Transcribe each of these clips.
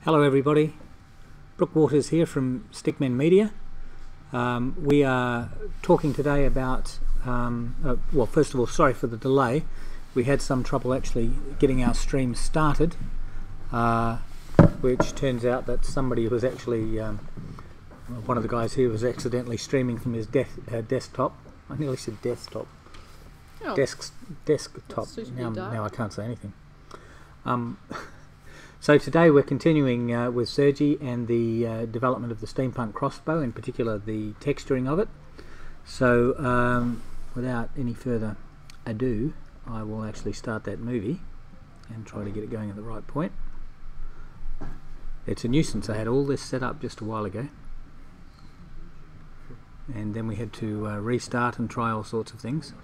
Hello everybody, Brook here from Stickmen Media. We are talking today about, well, first of all, sorry for the delay. We had some trouble actually getting our stream started, which turns out that somebody was actually, one of the guys here was accidentally streaming from his desktop. I nearly said desktop. Oh, Desktop. Now I can't say anything. So today we're continuing with Sergi and the development of the steampunk crossbow, in particular the texturing of it. So without any further ado, I will actually start that movie and try to get it going at the right point. It's a nuisance. I had all this set up just a while ago, and then we had to restart and try all sorts of things.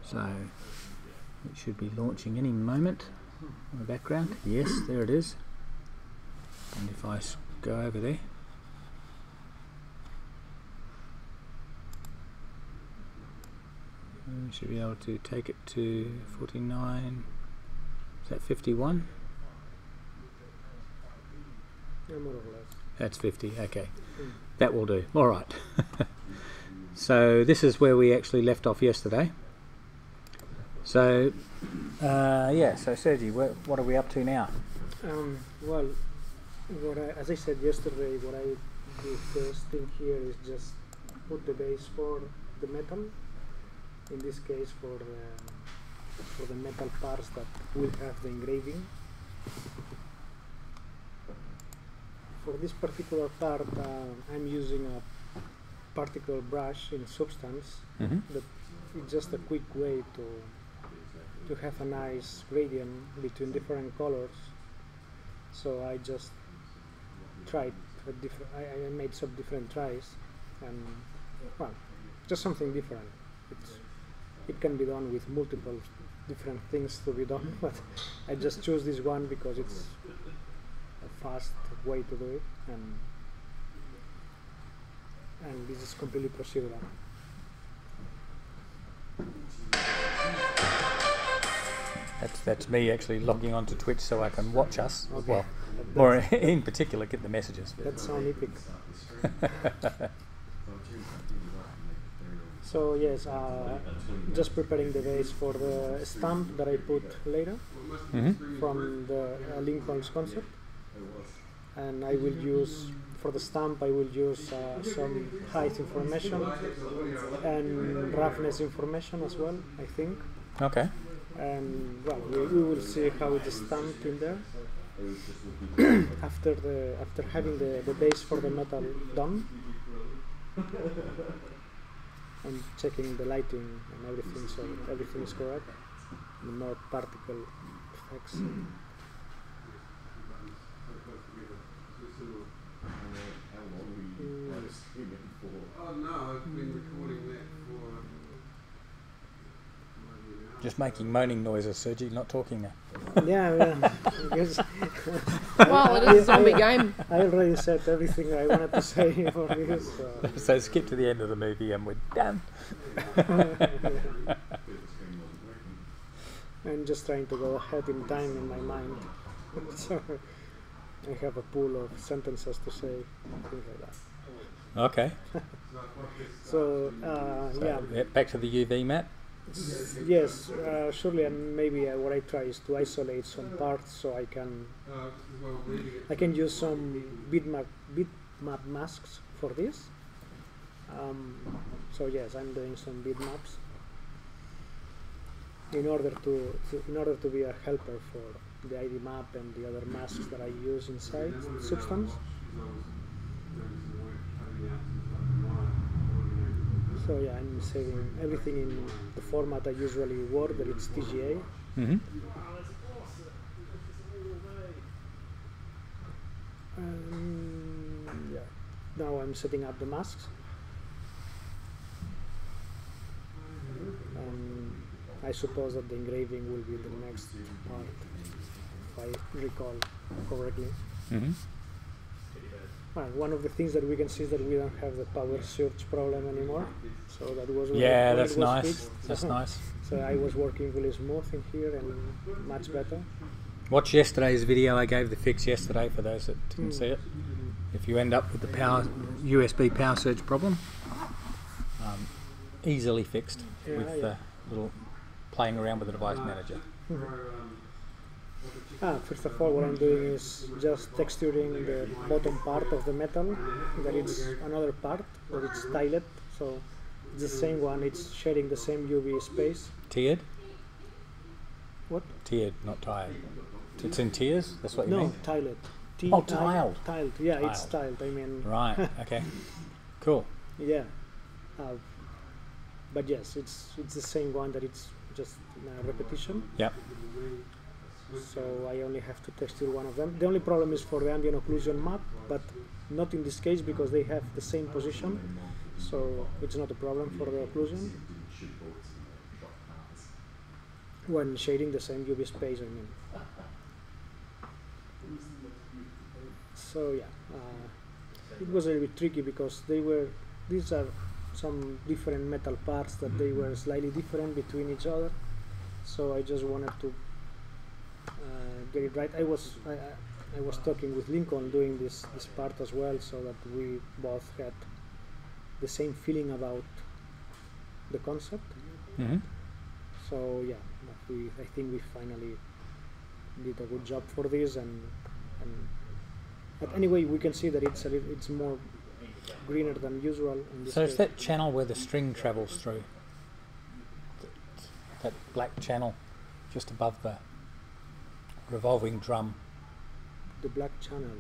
So it should be launching any moment in the background. Yes, there it is. And if I go over there, we should be able to take it to 49. Is that 51? Yeah, more or less. That's 50. Okay, that will do. All right. So this is where we actually left off yesterday. So, yeah, so Sergi, what are we up to now? Well, as I said yesterday, what I do first thing here is just put the base for the metal. In this case, for the metal parts that will have the engraving. For this particular part, I'm using a particle brush in Substance. That is just a quick way to have a nice gradient between different colors. So I just tried I made some different tries, and well, just something different. It can be done with multiple different things to be done, but I just choose this one because it's a fast way to do it, and this is completely procedural. That's me actually logging onto Twitch so I can watch us. Okay. Well, more in particular, get the messages. That sounds epic. So yes, just preparing the base for the stamp that I put later from the Lincoln's concept, and I will use for the stamp. I will use some height information and roughness information as well, I think. Okay. And well, we will see how it is stamped in there. after having the base for the metal done, and checking the lighting and everything, so everything is correct. The more particle effects. Oh no, I've been recording that for... Just making moaning noises, Sergi, not talking now. Yeah. Because well, it is a zombie game. I already said everything I wanted to say for this. So skip to the end of the movie and we're done. I'm just trying to go ahead in time in my mind. So I have a pool of sentences to say, things like that. Okay. So yeah. Back to the UV map. Yes, surely, and maybe what I try is to isolate some parts so I can use some bitmap masks for this. So yes, I'm doing some bitmaps in order to be a helper for the ID map and the other masks that I use inside Substance. So yeah, I'm saving everything in the format I usually work, that it's TGA. Yeah. Now I'm setting up the masks. I suppose that the engraving will be the next part, if I recall correctly. Well, one of the things that we can see is that we don't have the power surge problem anymore. So that was that's nice. That's nice. So I was working really smooth in here and much better. Watch yesterday's video. I gave the fix yesterday for those that didn't see it. If you end up with the USB power surge problem, easily fixed with little playing around with the device manager. First of all, what I'm doing is just texturing the bottom part of the metal. That it's another part that it's tiled, so it's the same one. It's sharing the same UV space. Tiered? What? Tiered, not tired. It's in tiers. That's what you mean? No, tiled. Oh, tiled. Tiled. Yeah, Tiled. it's tiled. I mean. Right. Okay. Cool. Yeah. But yes, it's the same one, that it's just repetition. Yep. So I only have to texture one of them. The only problem is for the ambient occlusion map, but not in this case because they have the same position, so it's not a problem for the occlusion. When shading the same UV space, I mean. So yeah, it was a little bit tricky because these are some different metal parts that they were slightly different between each other. So I just wanted to get it right. I was talking with Lincoln doing this part as well, so that we both had the same feeling about the concept. So yeah, I think we finally did a good job for this, but anyway, we can see that it's more greener than usual. In this So case. it's that channel where the string travels through. That black channel just above the revolving drum. The black channel.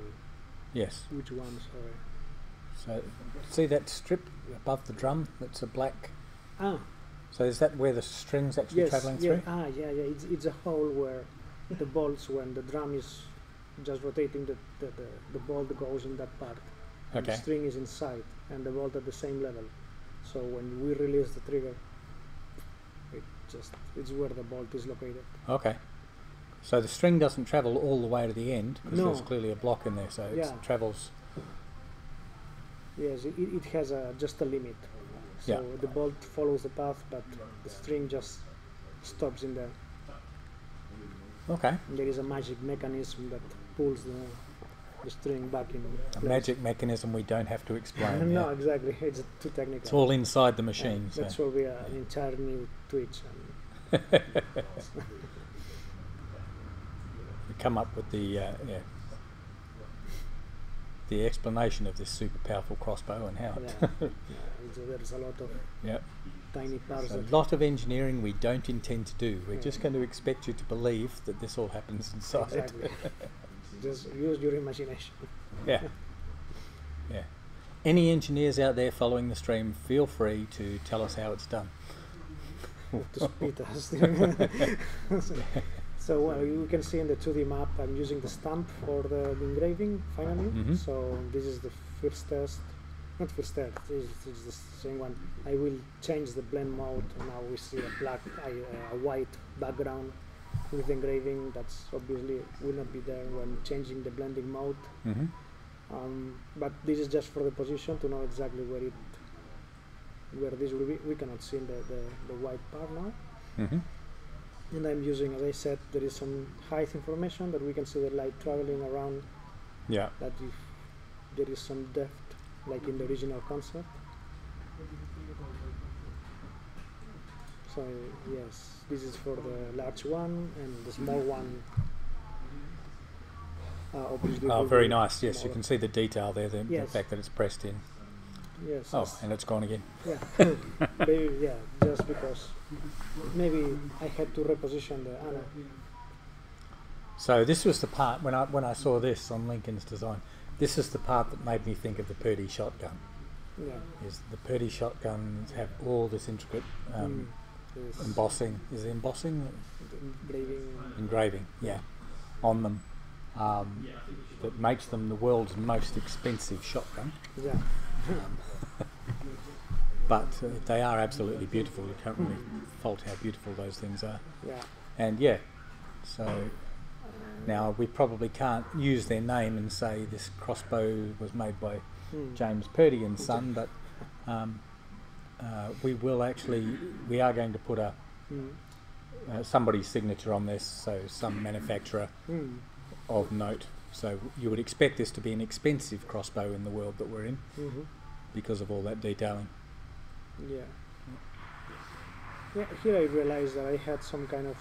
Yes. Which one? Sorry. So see that strip above the drum? That's a black. Ah. So is that where the string's actually travelling through? Yeah. It's a hole where the bolts, when the drum is just rotating, the bolt goes in that part. And Okay. the string is inside, and the bolt at the same level. So when we release the trigger, it's where the bolt is located. Okay. So the string doesn't travel all the way to the end because No. there's clearly a block in there, so it travels. Yes, it has just a limit. So the bolt follows the path, but the string just stops in there. Okay. And there is a magic mechanism that pulls the string back in A place. magic mechanism we don't have to explain. No, exactly. It's too technical. It's all inside the machine. So. That's where we are, an entire new Twitch. We come up with the explanation of this super powerful crossbow and how There's a lot of tiny parts. a lot of engineering we don't intend to do. We're just going to expect you to believe that this all happens inside. Exactly. Just use your imagination. Yeah. Any engineers out there following the stream, feel free to tell us how it's done. To speed us. So you can see in the 2D map I'm using the stamp for the engraving finally. So this is the first test. Not first test, this is the same one. I will change the blend mode. Now we see a white background with engraving. That's obviously will not be there when changing the blending mode. But this is just for the position to know exactly where this will be. We cannot see the white part now. And I'm using, as I said, there is some height information that we can see the light traveling around. Yeah. That if there is some depth, like in the original concept. So yes, this is for the large one, and the small one. Obviously. Very nice. Yes, you can see the detail there. The fact that it's pressed in. Yes. Oh, and it's gone again. Yeah. Maybe, just because maybe I had to reposition the Anna. So this was the part when I saw this on Lincoln's design. This is the part that made me think of the Purdy shotgun. Yeah. Is the Purdy shotguns have all this intricate embossing? Is it embossing? Engraving. Yeah, on them. That makes them the world's most expensive shotgun. Yeah. But they are absolutely beautiful. You can't really fault how beautiful those things are. Yeah. And so now we probably can't use their name and say this crossbow was made by James Purdy and Son, but we are going to put a somebody's signature on this, so some manufacturer of note. So you would expect this to be an expensive crossbow in the world that we're in because of all that detailing. Yeah. Yeah, here I realized that I had some kind of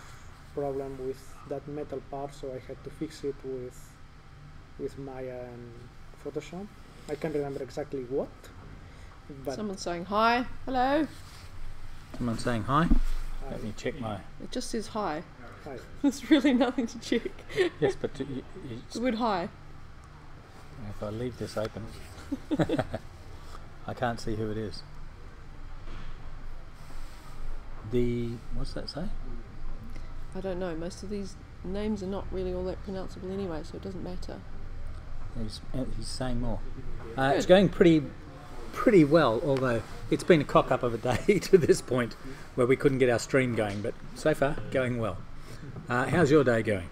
problem with that metal part, so I had to fix it with Maya and Photoshop. I can't remember exactly what, but Someone's saying hi. Hello. Someone saying hi? I, Let me check my... It just says hi. I, There's really nothing to check. Yes, but The word hi. if I leave this open, I can't see who it is. What's that say? I don't know. Most of these names are not really all that pronounceable anyway, so it doesn't matter. He's saying more. It's going pretty well, although it's been a cock up of a day to this point where we couldn't get our stream going, but so far going well. How's your day going?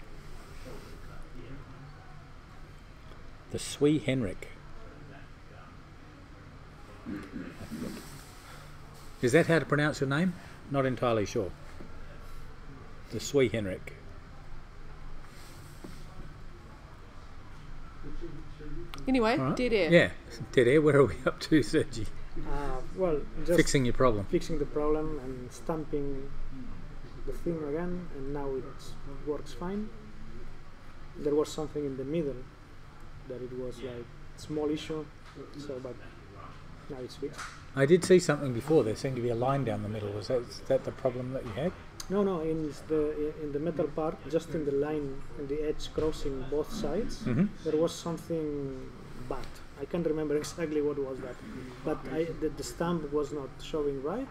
The Swee Henrik. Is that how to pronounce your name? Not entirely sure. The Swee Henrik. Anyway, All right. dead air. Yeah, dead air. Where are we up to, Sergi? well, just Fixing your problem. fixing the problem and stamping the thing again, and now it works fine. There was something in the middle that it was like small issue, so but now it's fixed. I did see something before. There seemed to be a line down the middle. Was that the problem that you had? No, in the metal part, just in the line, in the edge crossing both sides, there was something bad. I can't remember exactly what was that, but the stamp was not showing right,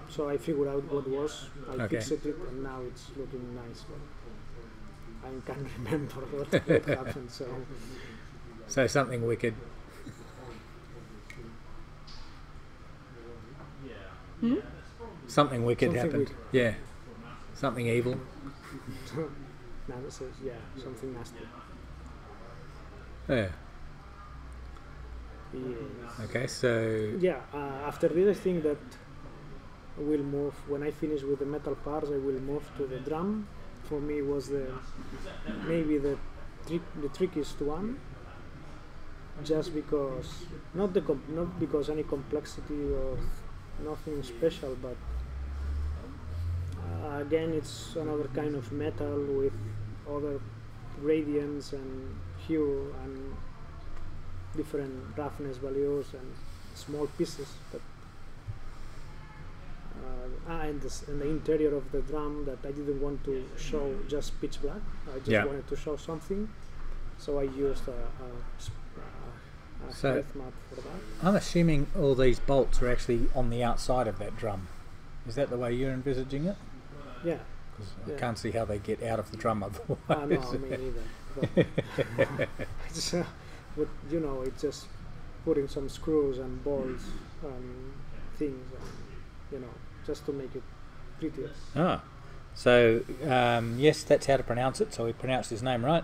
so I figured out what was. I fixed it, and now it's looking nice. But I can't remember what happened. So something wicked. Something wicked Something happened. wicked. Yeah. Something evil. Now it says, yeah, something nasty. Yeah. Yes. Okay, so... Yeah, after the other thing that will move, when I finish with the metal parts, I will move to the drum. For me was maybe the trickiest one, just because, not because any complexity or nothing special, but again it's another kind of metal with other gradients and hue and different roughness values and small pieces. But and the interior of the drum that I didn't want to show just pitch black. I just wanted to show something, so I used a hearth mat for that. I'm assuming all these bolts are actually on the outside of that drum. Is that the way you're envisaging it? Yeah. Because I can't see how they get out of the drum otherwise. No, me neither. But you know, it's just putting some screws and bolts and things, and you know, just to make it prettier. So yes, that's how to pronounce it. So we pronounced his name right.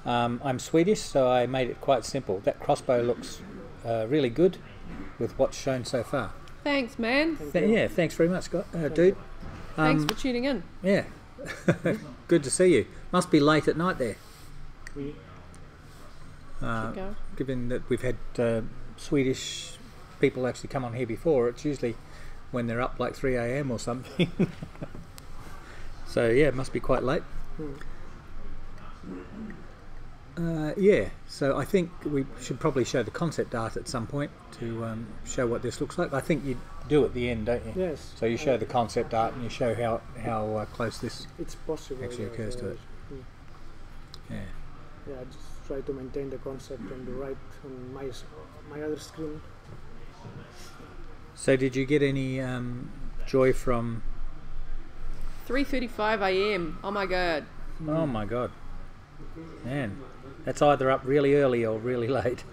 I'm Swedish, so I made it quite simple. That crossbow looks really good with what's shown so far. Thanks, man. Thanks very much, dude. Thanks for tuning in. Yeah, good to see you. Must be late at night there. Given that we've had Swedish people actually come on here before, it's usually when they're up like 3 a.m. or something. So yeah, it must be quite late. So I think we should probably show the concept art at some point to show what this looks like. I think you do at the end, don't you? Yes. So you show the concept art and you show how close this It's possible. actually occurs to it. Yeah. Yeah, I just try to maintain the concept on the right on my other screen. So did you get any joy from... 3:35 a.m. Oh my god. Oh my god. Man, that's either up really early or really late.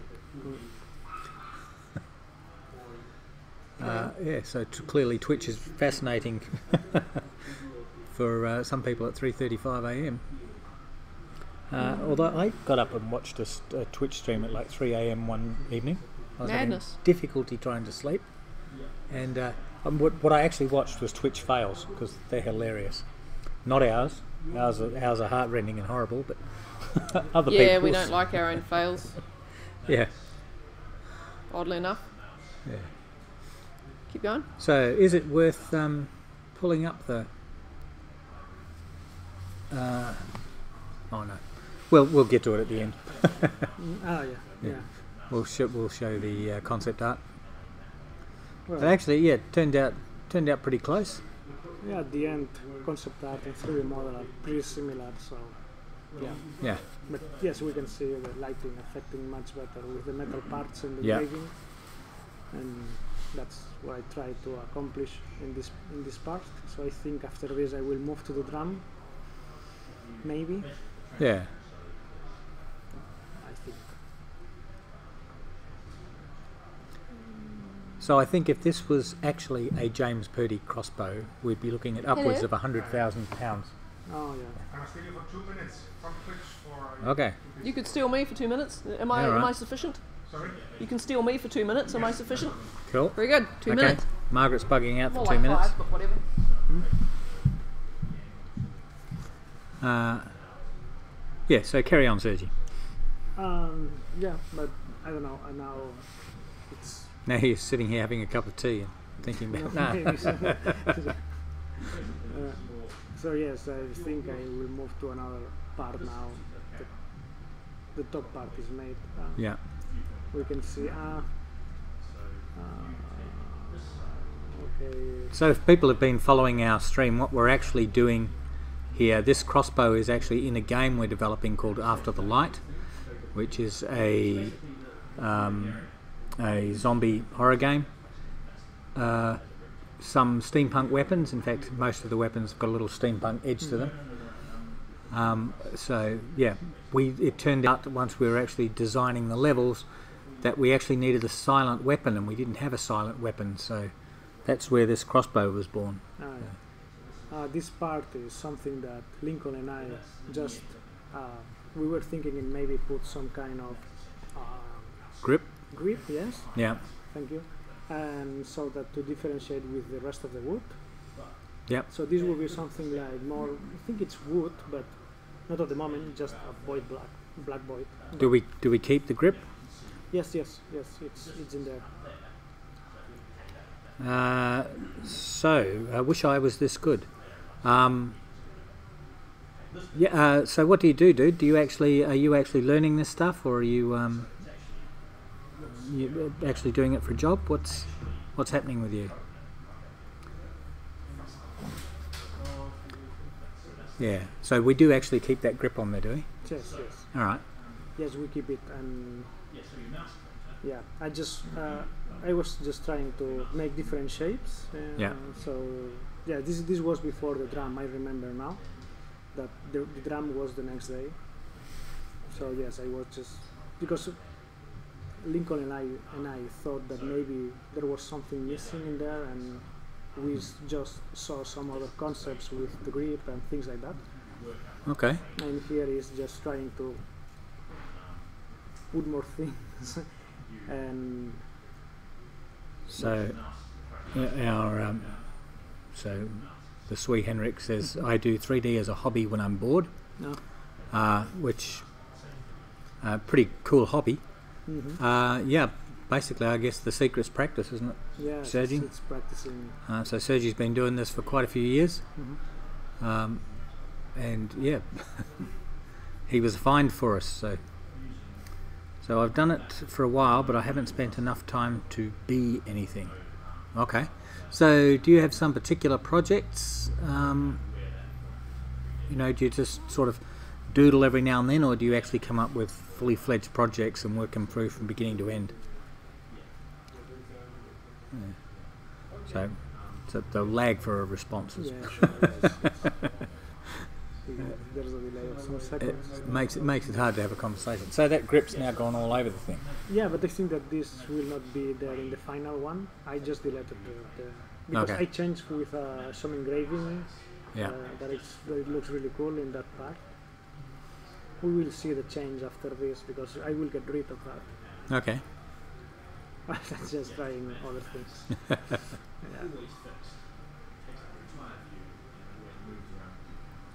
So clearly Twitch is fascinating for some people at 3:35 a.m. Although I got up and watched a Twitch stream at like 3 a.m. one evening. I was Madness. having difficulty trying to sleep, and What I actually watched was Twitch fails because they're hilarious. Not ours. Ours are heartrending and horrible, but other people's. Yeah, we don't like our own fails. Yeah. Oddly enough. Yeah. Keep going. So, is it worth pulling up the? Oh no. We'll get to it at the end. Yeah. We'll show the concept art. Well, But actually, yeah, it turned out pretty close. yeah, at the end, concept art and 3D model are pretty similar, so yeah. Yeah. But yes, we can see the lighting affecting much better with the metal parts and the Yeah. grading, and that's what I try to accomplish in this part. So I think after this I will move to the drum, maybe. Yeah. I think. So I think if this was actually a James Purdy crossbow, we'd be looking at upwards of £100,000. Oh yeah. Can I steal you for 2 minutes from Twitch for... Okay. You could steal me for 2 minutes. Am I Yeah, right. am I sufficient? Sorry? You can steal me for 2 minutes. Am I sufficient? Cool. Very good. 2 minutes. Margaret's bugging out More for like 2 minutes. 5, but whatever. Yeah. So carry on, Sergi. Yeah, but I don't know. Now it's Now he's sitting here having a cup of tea and thinking about maybe so. So yes, I think I will move to another part now. The top part is made. Yeah. We can see. Okay. So if people have been following our stream, what we're actually doing here, this crossbow is actually in a game we're developing called After the Light, which is a zombie horror game. Some steampunk weapons, in fact most of the weapons have got a little steampunk edge to them. So yeah, it turned out that once we were actually designing the levels that we actually needed a silent weapon, and we didn't have a silent weapon, so that's where this crossbow was born. This part is something that Lincoln and I just we were thinking in maybe put some kind of Grip? grip, yes, Yeah. thank you, and so that to differentiate with the rest of the wood. Yep. So this will be something like more, I think it's wood, but not at the moment, just a void black void. Do we keep the grip? Yes, it's in there. So I wish I was this good. So what do you do, dude? Are you actually learning this stuff, or are you actually doing it for a job? What's happening with you? Yeah. So we do actually keep that grip on there, do we? Yes. All right. Yes, we keep it, and yeah, I was just trying to make different shapes. Yeah. So yeah, this was before the drum. I remember now that the drum was the next day. So yes, I was just because Lincoln and I thought that maybe there was something missing in there, and we just saw some other concepts with the grip and things like that. Okay. And here is just trying to put more things and So so the Sui Henrik says, I do 3D as a hobby when I'm bored, no. which pretty cool hobby. Yeah, basically I guess the secret's practice, isn't it? Yeah, Sergi? it's practicing. So Sergi's been doing this for quite a few years, and yeah, he was fined for us. So I've done it for a while, but I haven't spent enough time to be anything. Okay. So do you have some particular projects? Do you just sort of doodle every now and then, or do you actually come up with fully fledged projects and work them through from beginning to end? Yeah. So the lag for a response is There's a delay of some seconds. it makes it hard to have a conversation. So that grip's now gone all over the thing. Yeah, but I think that this will not be there in the final one. I just deleted the because Okay. I changed with some engraving. Yeah. That it looks really cool in that part. We will see the change after this because I will get rid of that. Okay. That's just trying other things.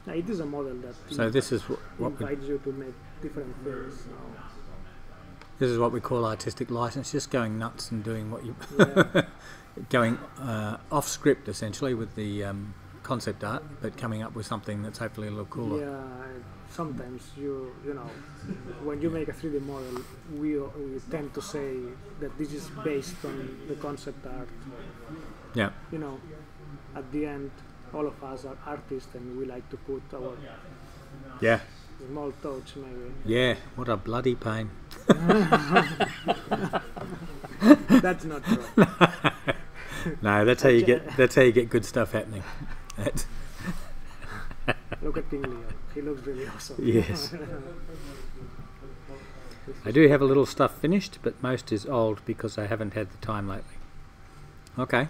It is a model that So this is what we, invites you to make different things. this is what we call artistic license, just going nuts and doing what you Yeah. going off script essentially with the concept art, but coming up with something that's hopefully a little cooler. Yeah, sometimes you know, when you make a 3D model, we tend to say that this is based on the concept art. Yeah. You know, at the end, all of us are artists, and we like to put our Yeah. small touch, maybe. Yeah. What a bloody pain. That's not true. No, that's how you get. That's how you get good stuff happening. That's- Look at King Leo. He looks really awesome. Yes. I do have a little stuff finished, but most is old because I haven't had the time lately. Okay.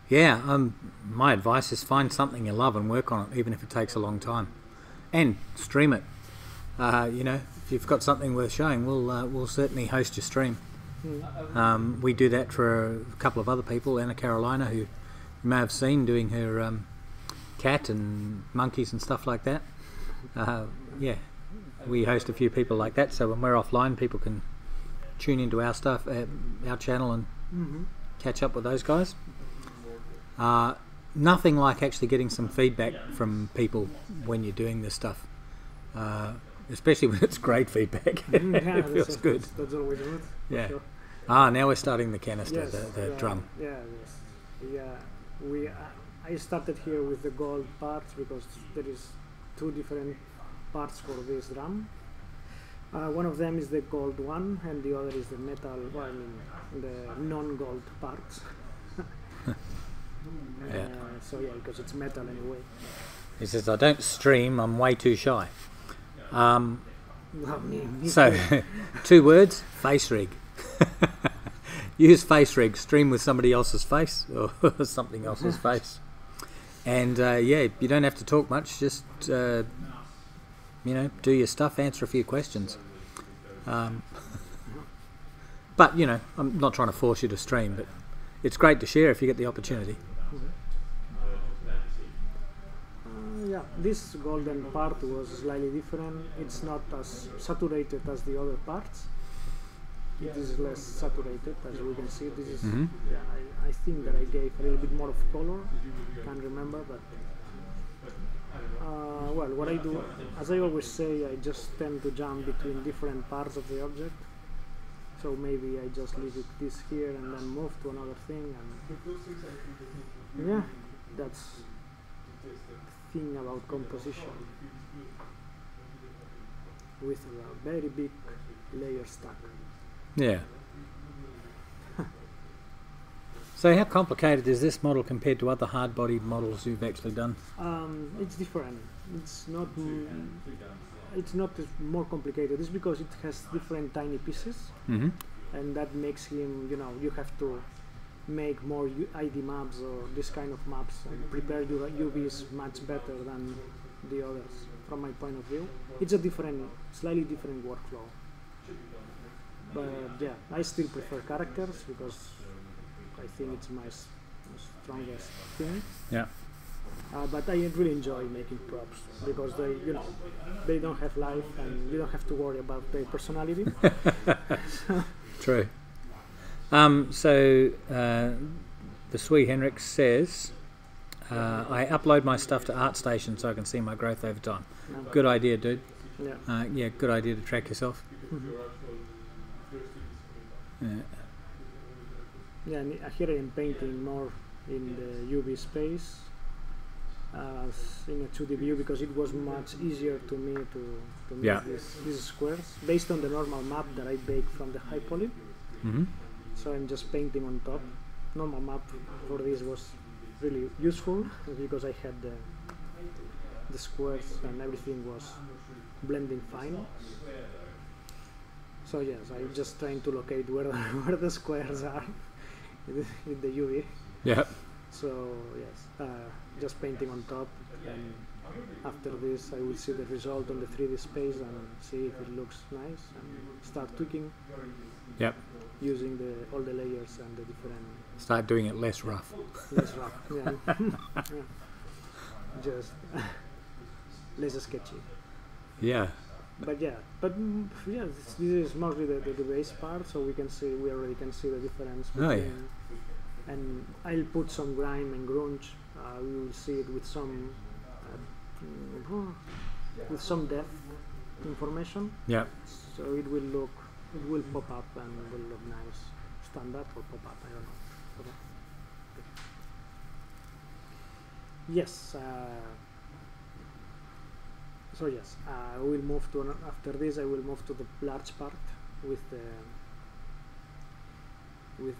Yeah, my advice is find something you love and work on it, even if it takes a long time, and stream it. You know, if you've got something worth showing, we'll certainly host your stream. We do that for a couple of other people, Anna Carolina, who you may have seen doing her cat and monkeys and stuff like that. Yeah, we host a few people like that, so when we're offline, people can tune into our stuff, our channel, and catch up with those guys. Nothing like actually getting some feedback from people when you're doing this stuff, especially when it's great feedback. Yeah, It feels good. That's always good. Yeah. Sure. Now we're starting the canister, Yes, the drum. Yeah, yes. Yeah, I started here with the gold parts because there is two different parts for this drum. One of them is the gold one, and the other is the metal. Well, I mean, the non-gold parts. Yeah. So yeah, because it's metal anyway. He says, I don't stream, I'm way too shy. Well, me So, too. 2 words, face rig. Use face rig, stream with somebody else's face or something else's face. And yeah, you don't have to talk much, just you know, do your stuff, answer a few questions. But you know, I'm not trying to force you to stream, but it's great to share if you get the opportunity. Yeah, this golden part was slightly different. It's not as saturated as the other parts. It is less saturated, as we can see. This is, yeah, I think that I gave a little bit more of color. Can't remember, but well, what I do, as I always say, I just tend to jump between different parts of the object. So maybe I just leave it this here and then move to another thing, and yeah, that's the thing about composition with a very big layer stack. Yeah. So how complicated is this model compared to other hard-bodied models you've actually done? It's different. It's not. It's not more complicated. It's because it has different tiny pieces, Mm-hmm. and that makes him. You know, you have to make more ID maps or this kind of maps and prepare your UVs much better than the others. From my point of view, it's a slightly different workflow. But yeah, I still prefer characters because I think it's my strongest thing. Yeah. But I really enjoy making props because they don't have life and you don't have to worry about their personality. True. So the Sui Henrik says, I upload my stuff to ArtStation so I can see my growth over time. Good idea, dude. Yeah. Yeah, good idea to track yourself. Yeah. Yeah, and here I am painting more in the UV space in a 2D view because it was much easier to me to make these squares based on the normal map that I bake from the high poly. Mm-hmm. So I'm just painting on top. Normal map for this was really useful because I had the squares and everything was blending fine. So yes, I'm just trying to locate where the squares are in the UV. Yeah. So yes, just painting on top, and after this I will see the result on the 3D space and see if it looks nice and start tweaking. Yep. using all the layers and the different Start doing it less rough. less rough, yeah. Yeah. Just less sketchy. Yeah. But yeah, this is mostly the base part, so we already can see the difference between. Oh, yeah. And I'll put some grime and grunge. We will see it with some depth information. Yeah. So it will pop up and will look nice. Stand up or pop up, I don't know. Okay. Yes. So yes, I will move to after this. I will move to the large part with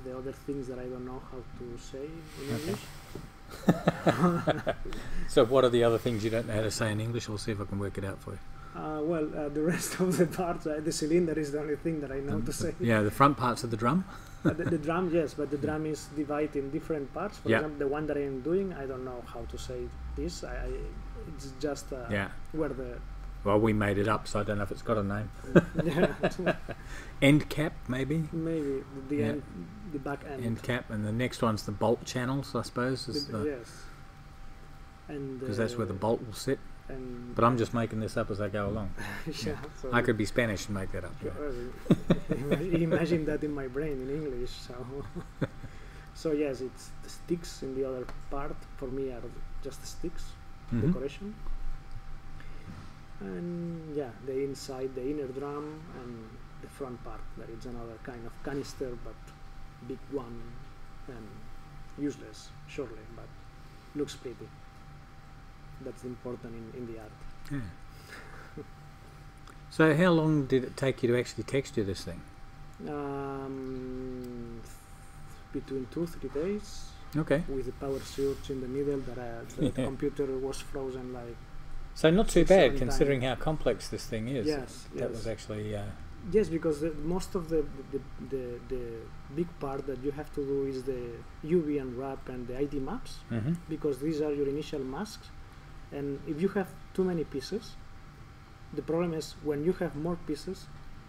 the other things that I don't know how to say in English. So what are the other things you don't know how to say in English? I'll see if I can work it out for you. The rest of the parts, the cylinder is the only thing that I know to say. Yeah, the front parts of the drum. The drum, yes, but the drum is divided in different parts. For Yeah. example, the one that I am doing, I don't know how to say this. It's just Yeah. where the Well, we made it up, so I don't know if it's got a name. yeah, End cap, maybe. maybe the Yeah. end, the back end. End cap, and the next one's the bolt channels, I suppose, Yes. And because that's where the bolt will sit. And But I'm just making this up as I go along. yeah, so I could be Spanish and make that up. Yeah. imagine that in my brain in English. So, so yes, it's the sticks in the other part. For me, are just sticks, Mhm. decoration. And yeah, the inside, the inner drum, and the front part. That is another kind of canister, but big one and useless, surely, but looks pretty. That's important in the art. Yeah. So how long did it take you to actually texture this thing? Between 2-3 days, Okay. with the power surge in the middle, the computer was frozen like. So not too 6-7 bad considering times. how complex this thing is. Yes, That yes. was actually Yes, because most of the big part that you have to do is the UV unwrap and the ID maps, mhm. because these are your initial masks. And if you have too many pieces, the problem is when you have more pieces,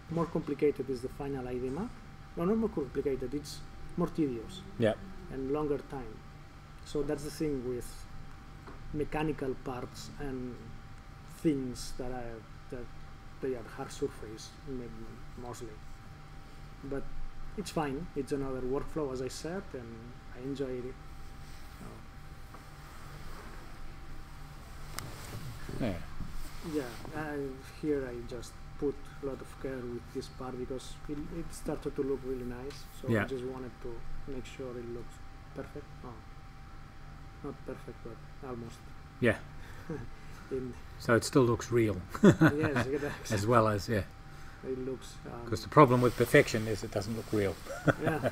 more complicated is the final ID map. No, not more complicated, it's more tedious Yeah. and longer time. So that's the thing with mechanical parts and things that they are hard surface mostly. But it's fine, it's another workflow as I said, and I enjoyed it. Yeah. Yeah, here I just put a lot of care with this part because it started to look really nice. So Yeah. I just wanted to make sure it looks perfect. Oh, not perfect, but almost. Yeah. So it still looks real Yes, as well as it looks. because the problem with perfection is it doesn't look real. Yeah.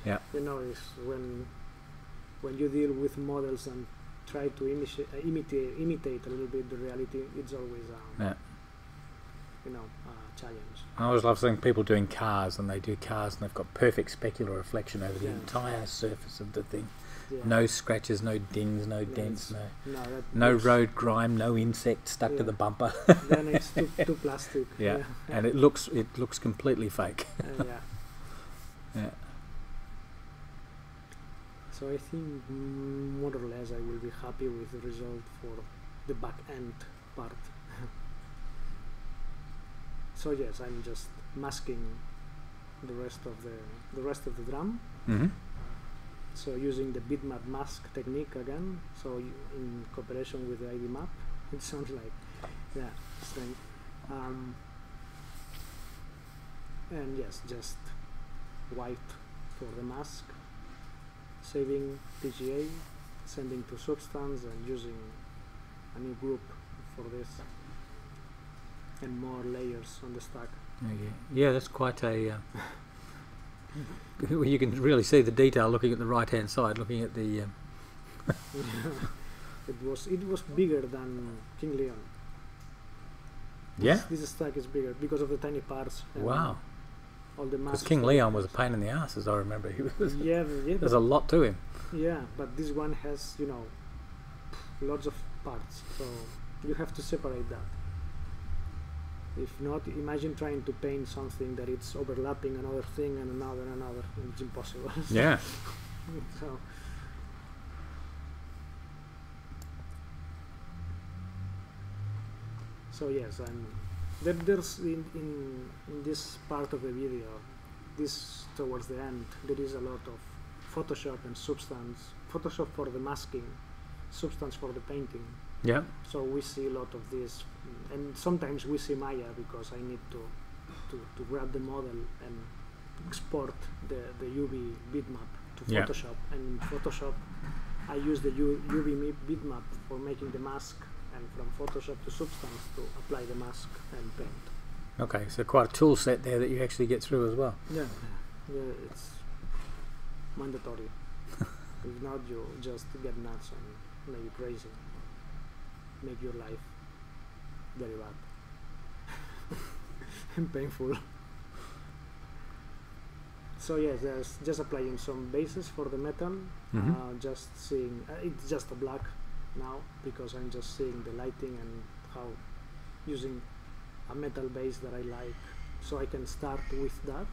Yeah. You know, it's when you deal with models and try to imitate a little bit the reality, it's always Yeah. challenge. I always love seeing people doing cars, and they do cars and they've got perfect specular reflection over the Yeah. entire surface of the thing. Yeah. No scratches, no dings, no Yeah, dents, that no looks- road grime, no insect stuck to Yeah. the bumper. Then it's too plastic. Yeah. And it looks completely fake. Yeah. Yeah. So I think more or less I will be happy with the result for the back end part. So yes, I'm just masking the rest of the drum. Mm-hmm. So using the bitmap mask technique again. So in cooperation with the ID map, it sounds like strange. And yes, just white for the mask. Saving PGA, sending to Substance, and using a new group for this, and more layers on the stack. Okay. Yeah, that's quite a. You can really see the detail looking at the right hand side, looking at the. It was bigger than King Leon. Yeah. This stack is bigger because of the tiny parts. And Wow. All the Because masks. King Leon was a pain in the ass, as I remember. He was. Yeah, There's a lot to him. yeah, but this one has lots of parts, so you have to separate that. If not, imagine trying to paint something that it's overlapping another thing and another and another. It's impossible. Yeah. So. So yes, there's in this part of the video, this towards the end, there is a lot of Photoshop and Substance. Photoshop for the masking, Substance for the painting. Yeah. So we see a lot of this, and sometimes we see Maya because I need to grab the model and export the UV bitmap to Photoshop. And in Photoshop, I use the UV bitmap for making the mask, and from Photoshop to Substance to apply the mask and paint. Okay, so quite a tool set there that you actually get through as well. Yeah, it's mandatory. If not, you just get nuts and maybe crazy. Make your life very bad and painful. So yes, there's just applying some bases for the metal. Just seeing it's just a black now because I'm just seeing the lighting and how using a metal base that I like, so I can start with that.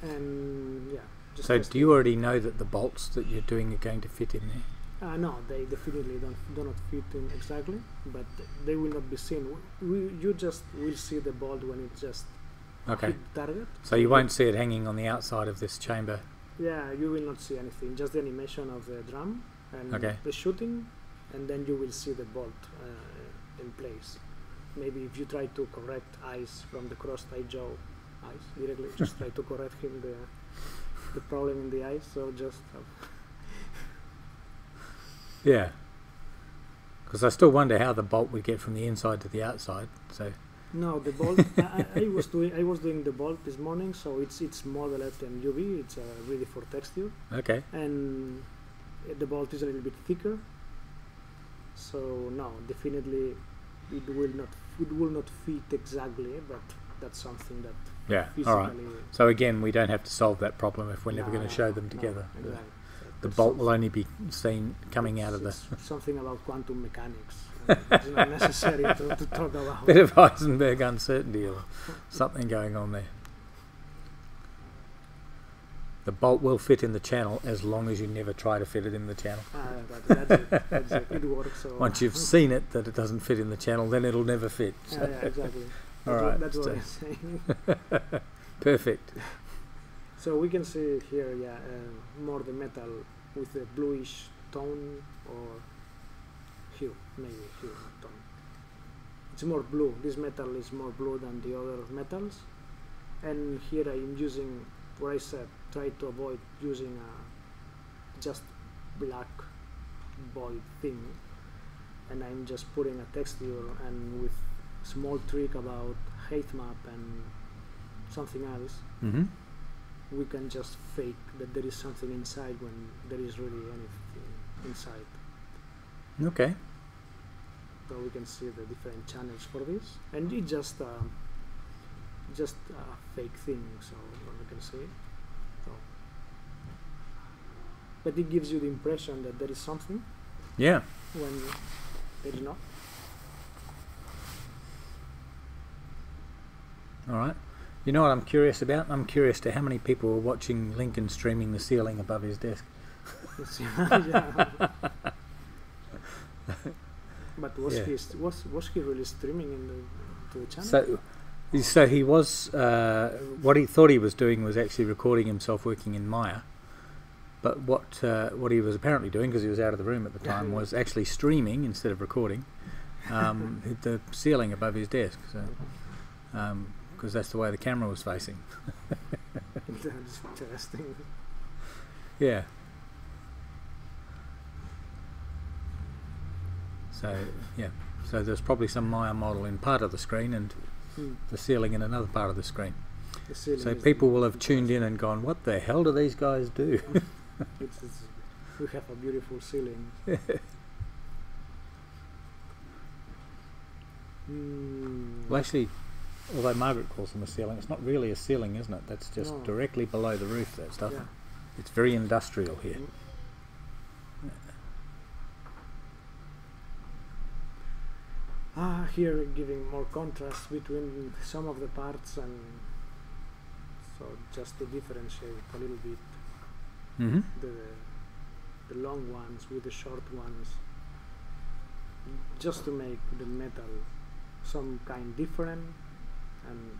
And yeah. Just so do you already know that the bolts that you're doing are going to fit in there? No, they definitely do not fit in exactly, but they will not be seen. You just will see the bolt when it just hit target. So you won't see it hanging on the outside of this chamber? Yeah, you will not see anything, just the animation of the drum and the shooting, and then you will see the bolt in place. Maybe if you try to correct eyes from the crossed-eye Joe eyes directly, just try to correct him the problem in the eyes, so just... Yeah, because I still wonder how the bolt would get from the inside to the outside. So no, the bolt. I was doing the bolt this morning, so it's modeled in UV. It's ready for texture. Okay. And the bolt is a little bit thicker. So no, definitely it will not fit exactly, but that's something that. Yeah. All right. So again, we don't have to solve that problem if we're never going to show them together. No, exactly. The bolt will only be seen coming out of the... Something about quantum mechanics. It's not necessary to talk about. Bit of Heisenberg uncertainty or something going on there. The bolt will fit in the channel as long as you never try to fit it in the channel. That's it. It works. So once you've seen it that it doesn't fit in the channel, then it'll never fit. So. Yeah, exactly. All right. That's what I'm saying. Perfect. So we can see here, more the metal with a bluish tone or hue, maybe hue, not tone. It's more blue. This metal is more blue than the other metals. And here I'm using what I said, try to avoid using a just black void thing. And I'm just putting a texture and with small trick about height map and something else. We can just fake that there is something inside when there is really anything inside. Okay. So we can see the different channels for this, and it's just a fake thing, so we can see it. So, but it gives you the impression that there is something. Yeah. When there is not. All right. You know what I'm curious about? I'm curious to how many people were watching Lincoln streaming the ceiling above his desk. But was he really streaming to the channel? So he was. What he thought he was doing was actually recording himself working in Maya. But what he was apparently doing, because he was out of the room at the time, was actually streaming instead of recording the ceiling above his desk. So. Because that's the way the camera was facing. That's interesting. Yeah. So there's probably some Maya model in part of the screen and the ceiling in another part of the screen. So people will have tuned in and gone, "What the hell do these guys do?" We have a beautiful ceiling. Well, actually, although Margaret calls them a ceiling, it's not really a ceiling, isn't it? That's just directly below the roof, that stuff. Yeah. It's very industrial here. here giving more contrast between some of the parts, and so just to differentiate a little bit Mm-hmm. the long ones with the short ones, just to make the metal some kind different, and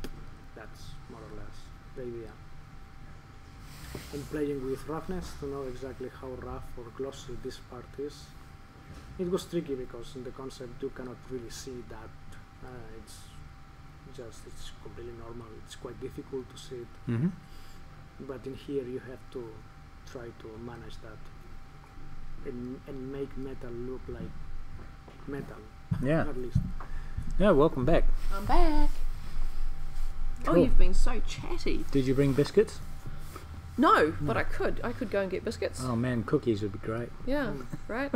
that's more or less the idea. And playing with roughness to know exactly how rough or glossy this part is. It was tricky because in the concept you cannot really see that. It's completely normal. It's quite difficult to see it. Mm-hmm. But in here you have to try to manage that and make metal look like metal. Yeah. At least. Yeah, welcome back. I'm back. Oh, Cool. you've been so chatty. Did you bring biscuits? No, but I could. I could go and get biscuits. Oh man, cookies would be great. Yeah, right?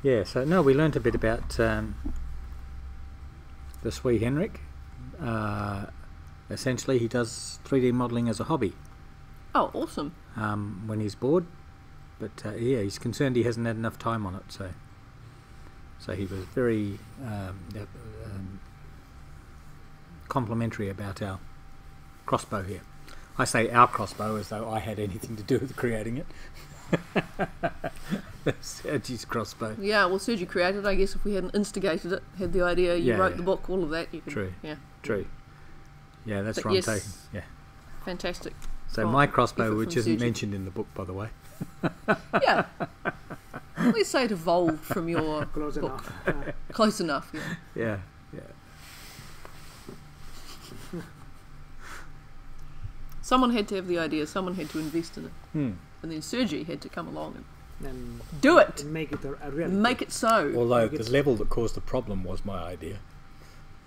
Yeah, so no, we learnt a bit about the Swee Henrik. Essentially, he does 3D modelling as a hobby Oh, awesome. when he's bored. But yeah, he's concerned he hasn't had enough time on it. So he was very complimentary about our crossbow here. I say our crossbow as though I had anything to do with creating it. Sergi's crossbow. Yeah, well, Sergi created it. I guess if we hadn't instigated it, had the idea, you Yeah, wrote yeah. the book, all of that. You could, True. Yeah, True. Yeah, that's But what yes. I'm taking. Yeah. fantastic. So Oh, my crossbow, effort which from isn't Sergi. mentioned in the book, by the way. Yeah. Let's say it evolved from your Close book. enough. Close enough, yeah. Yeah. Yeah. Someone had to have the idea, someone had to invest in it. Hmm. And then Sergi had to come along And and do it! make it a reality. Make it so. Although Like the it's- level that caused the problem was my idea.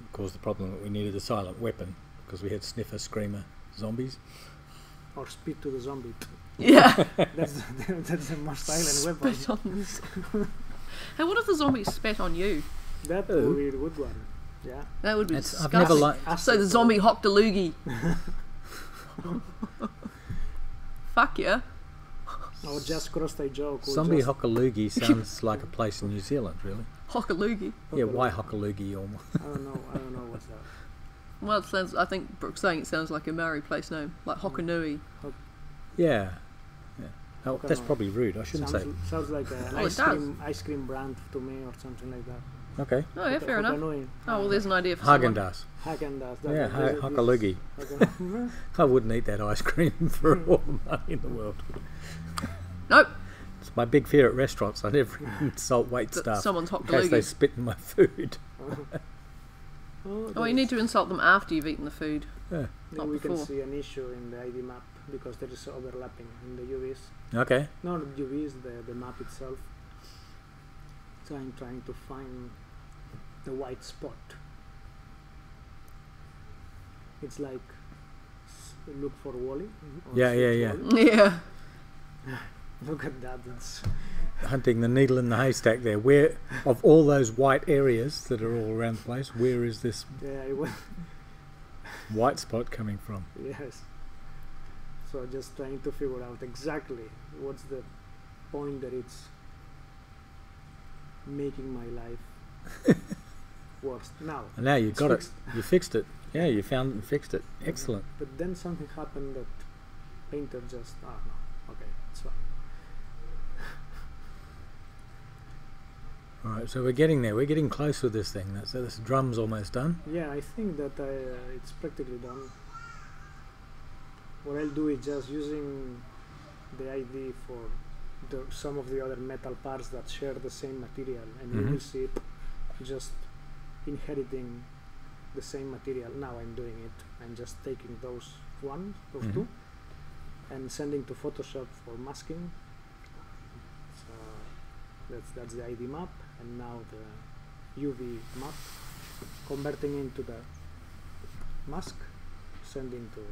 It caused the problem that we needed a silent weapon because we had sniffer, screamer, zombies. Or spit to the zombie. Yeah. That's the most silent weapon. Spit on this. Hey, what if the zombies spat on you? That Oh. would be a good one. Yeah. That would be I've disgusting. never liked. So the zombie hocked a loogie. Fuck yeah. Or just crossed a joke. Or Zombie just Hockaloogie sounds like a place in New Zealand, really. Hock a loogie. Yeah, why Hockaloogie? Or I don't know what's that. Well, it sounds, I think Brook's saying it sounds like a Maori place name, like Hokanui. yeah, yeah. Oh, that's Hokkano. probably rude. I shouldn't say. Sounds like an Oh, it does. ice cream brand to me or something like that. Okay. Oh, yeah, fair enough. Hokanui. Oh, well, there's an idea for Haagen someone. Dazs. Häagen-Dazs. Yeah, Hockaloogie. I wouldn't eat that ice cream for all the money in the world. Nope. It's my big fear at restaurants. I never insult wait That staff someone's in hocked a case they loogie. spit in my food. Oh, you need to insult them after you've eaten the food. Yeah. not we can before. see an issue in the ID map because there is overlapping in the UVs. Okay. No, the UVs, the map itself. So I'm trying to find the white spot. It's like look for Wally. or Yeah, search yeah. Wall-E. Yeah. Look at that. It's Hunting the needle in the haystack there. Where, of all those white areas that are all around the place, where is this yeah. It was, white spot coming from? yes. So just trying to figure out exactly what's the point that it's making my life worse. Now, And now you it's got fixed. it. You fixed it. Yeah, you found it and fixed it. Excellent. But then something happened that painter just no, okay, it's fine. All right, so we're getting there. We're getting close with this thing. So this drum's almost done. Yeah, I think that it's practically done. What I'll do is just using the ID for some of the other metal parts that share the same material, and you Mhm. will see it just inheriting the same material. Now I'm doing it. I'm just taking those Mhm. two, and sending to Photoshop for masking. So that's the ID map, and now the UV map, converting into the mask, sending to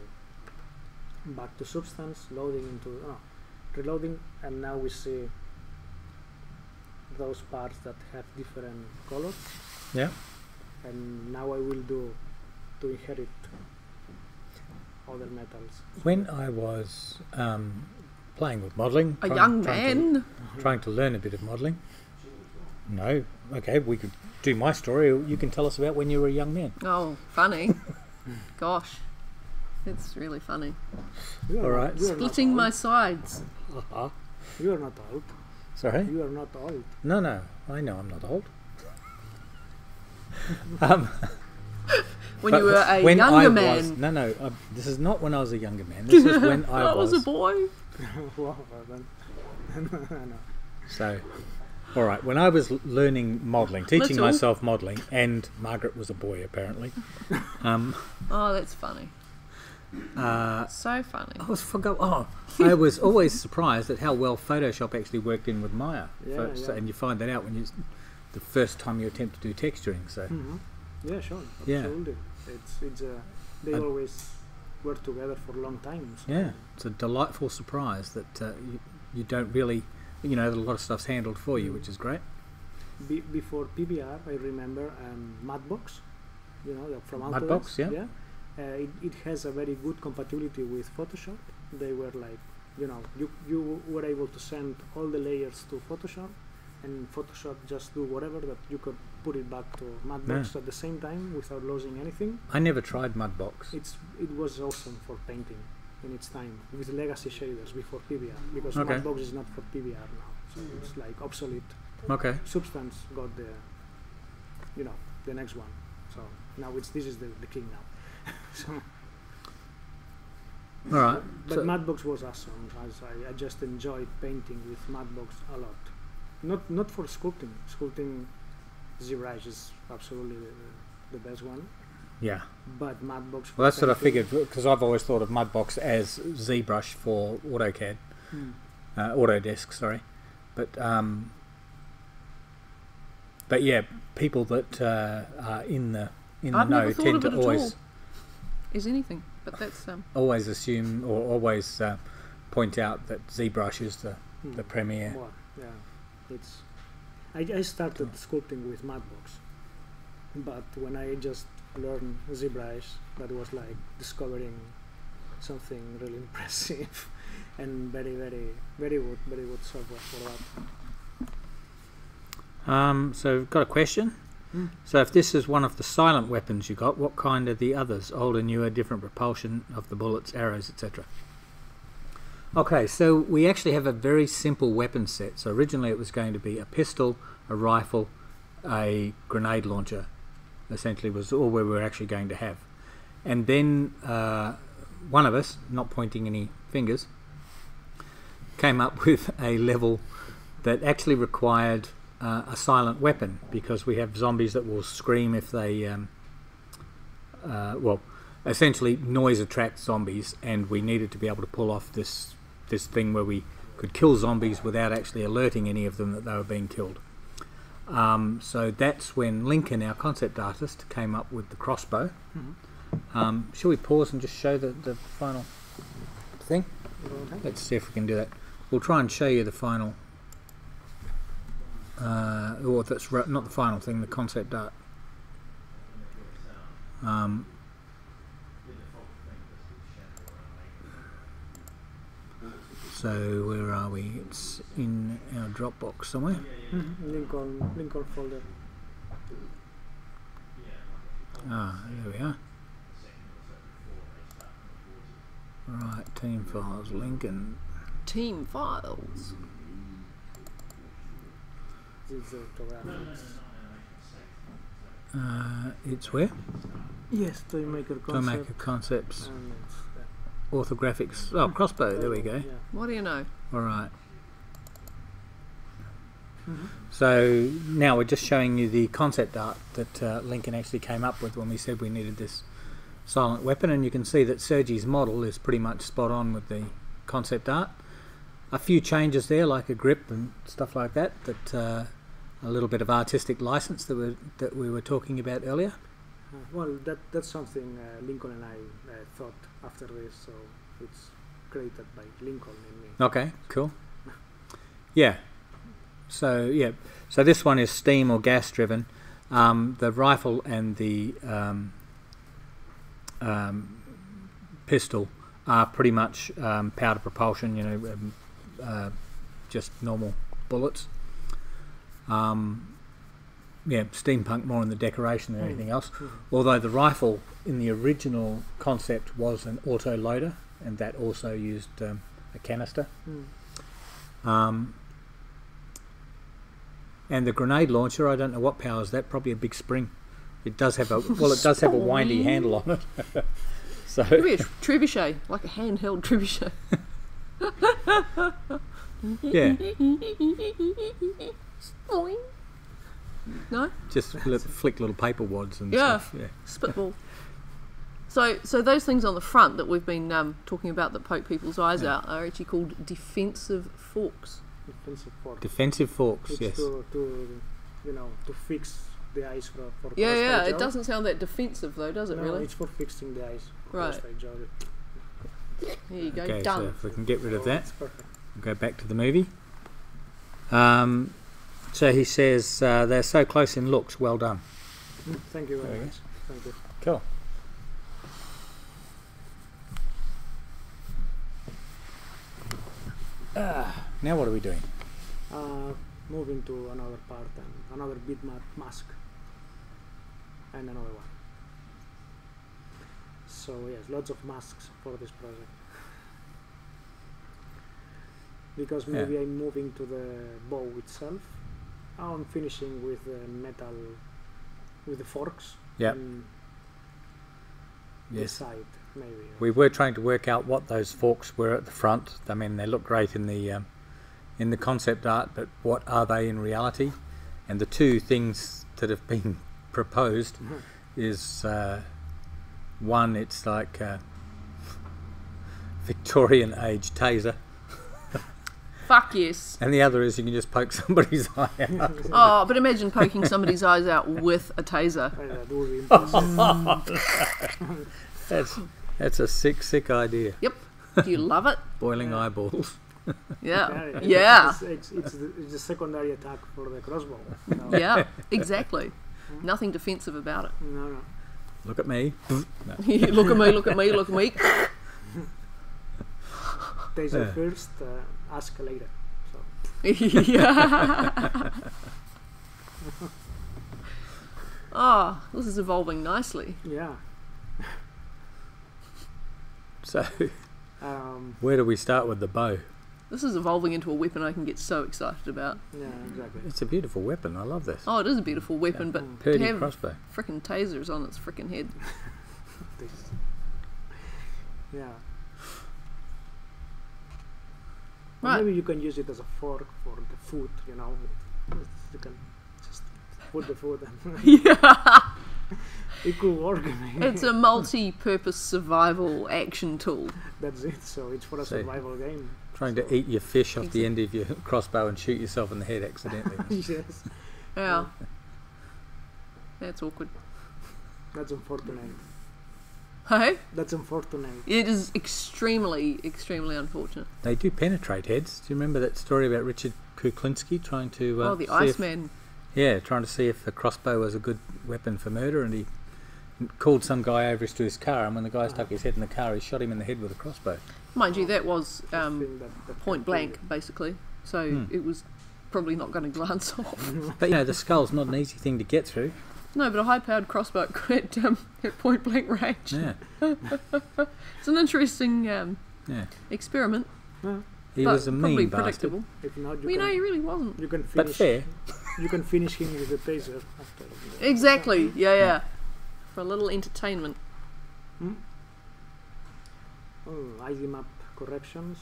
back to substance, loading into reloading, and now we see those parts that have different colors. Yeah. And now I will do to inherit other metals. When I was playing with modelling, A young man. trying to learn a bit of modelling, No. Okay, we could do my story. You can tell us about when you were a young man. Oh, funny. Gosh. It's really funny. All right. Splitting my sides. You are not old. Sorry? You are not old. No. I know I'm not old. When you were a when younger I man. was, this is not when I was a younger man. This is when I was a boy. Wow, no. So, all right. When I was learning modelling, teaching Little. myself modelling, and Margaret was a boy apparently. Oh, that's funny. So funny. I was always surprised at how well Photoshop actually worked in with Maya. Yeah, So, and you find that out when the first time you attempt to do texturing. So. Yeah, sure. Yeah. Absolutely. It's they always work together for a long time. So. Yeah, it's a delightful surprise that you don't really, that a lot of stuff's handled for you, which is great. Before PBR, I remember Madbox, from Autodesk. Madbox, yeah. It has a very good compatibility with Photoshop. They were like, you were able to send all the layers to Photoshop, and Photoshop just do whatever that you could put it back to Madbox at the same time without losing anything. I never tried Madbox. It was awesome for painting in its time with legacy shaders before PBR, because Okay. Madbox is not for PBR now, so it's like obsolete. Okay. Substance got the next one, so now this is the king now. So, All right. but So, Madbox was awesome. As I just enjoyed painting with Madbox a lot. Not for sculpting. Sculpting, ZBrush is absolutely the best one. yeah. But Madbox. For Well, that's what I painting- figured, because I've always thought of Madbox as ZBrush for AutoCAD, Autodesk. Sorry, but yeah, people that are in the I've know never thought tend of to it at always all. Is anything, but that's always assume or always point out that ZBrush is the premier. Well, yeah, it's. I started sculpting with Madbox, but when I just learned ZBrush, that was like discovering something really impressive and very, very, very good software for that. So we've got a question. So if this is one of the silent weapons you got, what kind are the others? Older, newer, different propulsion of the bullets, arrows, etc. Okay, so we actually have a very simple weapon set. So originally it was going to be a pistol, a rifle, a grenade launcher, essentially was all we were actually going to have. And then one of us, not pointing any fingers, came up with a level that actually required a silent weapon, because we have zombies that will scream if they essentially noise attracts zombies, and we needed to be able to pull off this thing where we could kill zombies without actually alerting any of them that they were being killed. So that's when Lincoln, our concept artist, came up with the crossbow. Shall we pause and just show the final thing? Let's see if we can do that. We'll try and show you the final or that's not the final thing, the concept art. So where are we? It's in our Dropbox somewhere. Lincoln folder. There we are. Right, team files, Lincoln. team files. It's graphics. It's where? Yes, Toymaker concept. Toymaker Concepts, And it's, Orthographics. Oh, crossbow. There we go. yeah. What do you know? All right. So now we're just showing you the concept art that Lincoln actually came up with when we said we needed this silent weapon, and you can see that Sergi's model is pretty much spot on with the concept art. A few changes there, like a grip and stuff like that. A little bit of artistic license that we were talking about earlier. Well, that's something Lincoln and I thought after this, so it's created by Lincoln and me. Okay, cool. Yeah. So this one is steam or gas driven. The rifle and the pistol are pretty much powder propulsion, just normal bullets. yeah, steampunk more in the decoration than anything else. Although the rifle in the original concept was an auto loader, and that also used a canister. And the grenade launcher, I don't know what powers that. Probably a big spring. It does have a it does have a windy handle on it. So Maybe a trebuchet, like a handheld trebuchet. yeah, No? just flick little paper wads and Yeah. stuff. Yeah. Spitball. So those things on the front that we've been talking about that poke people's eyes out are actually called defensive forks. Defensive fork. Defensive forks, It's yes. to to fix the eyes for Yeah, crossbow it jaw. doesn't sound that defensive though, does it No, really? it's for fixing the eyes. For Right. crossbow jaw. There you go, Okay, so done. if we can get rid of So that, it's perfect. we'll go back to the movie. So he says they're so close in looks. Well done. Thank you very Very much. Thank you. Cool. Now what are we doing? Moving to another part and another bitmap mask and another one. So yes, lots of masks for this project. Because Yeah. maybe I'm moving to the bow itself. I'm finishing with the metal, with the forks. Yep. And the Yes. side, maybe. We were trying to work out what those forks were at the front. I mean, they look great in the concept art, but what are they in reality? And the two things that have been proposed is one, it's like a Victorian age taser, Fuck yes. and the other is you can just poke somebody's eye out. Oh, but imagine poking somebody's eyes out with a taser. That would be impressive. That's a sick idea. Yep. Do you love it? Boiling eyeballs. Yeah. Yeah. It's the secondary attack for the crossbow. Yeah, exactly. Nothing defensive about it. No. Look at me. No. Look at me, look at me, look at me. Taser Yeah. first, ask later. So Yeah. Oh, this is evolving nicely. yeah. So, Um, where do we start with the bow? This is evolving into a weapon I can get so excited about. yeah, exactly. It's a beautiful weapon. I love this. Oh, it is a beautiful weapon, but to Purdy have crossbow. frickin' tasers on its frickin' head. This- yeah. Or Right. maybe you can use it as a fork for the food. You can just put the food and Yeah. it could work. Maybe. It's a multi-purpose survival action tool. That's it. So it's for a So- survival game. Trying to eat your fish off the end of your crossbow and shoot yourself in the head accidentally. Yes, Yeah. That's awkward. that's unfortunate. Hey? That's unfortunate. It is extremely, extremely unfortunate. They do penetrate heads. Do you remember that story about Richard Kuklinski trying to Oh, the see if- Iceman. Yeah, trying to see if a crossbow was a good weapon for murder, and he called some guy over to his car, and when the guy stuck his head in the car, he shot him in the head with a crossbow. Mind you, that was I think that point can blank, basically. So it was probably not going to glance off. But the skull's not an easy thing to get through. No, but a high-powered crossbow at point blank range. Yeah, It's an interesting yeah. experiment. He but was a probably mean bastard. predictable. If not, Well, you know, he really wasn't. you can But finish. fair. You can finish him with a taser after. Exactly. Yeah. For a little entertainment. ID map corrections.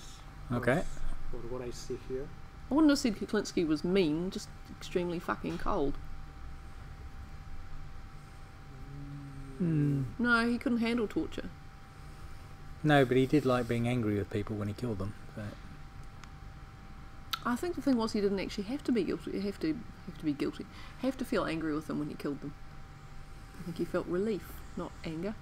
Okay. For what I see here. I wouldn't have said Kuklinski was mean, just extremely fucking cold. No, he couldn't handle torture. No, but he did like being angry with people when he killed them. So. I think the thing was he didn't actually have to be guilty. Have to be guilty. Have to feel angry with them when he killed them. I think he felt relief, not anger.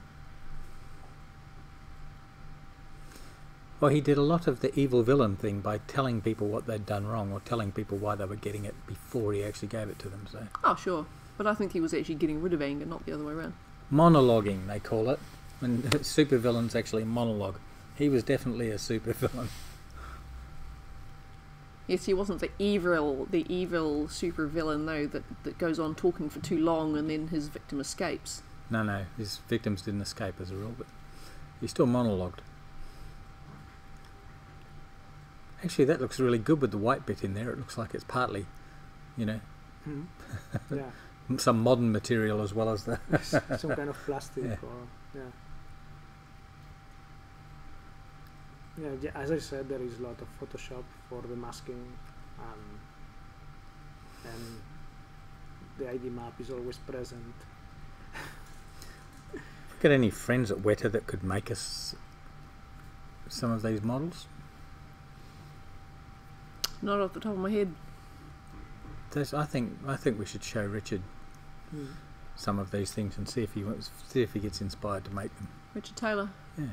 Well, he did a lot of the evil villain thing by telling people what they'd done wrong, or telling people why they were getting it before he actually gave it to them. So, Oh, sure. But I think he was actually getting rid of anger, not the other way around. monologuing, they call it, when supervillains actually monologue. He was definitely a supervillain. Yes, he wasn't the evil super villain though that goes on talking for too long and then his victim escapes. No, his victims didn't escape as a rule, but he still monologued. Actually, that looks really good with the white bit in there. It looks like it's partly, Yeah. some modern material as well as the... Some kind of plastic Yeah. or... Yeah, as I said, there is a lot of Photoshop for the masking, and the ID map is always present. Got any friends at Weta that could make us some of these models? Not off the top of my head. I think we should show Richard some of these things and see if he gets inspired to make them. Richard Taylor. Yeah.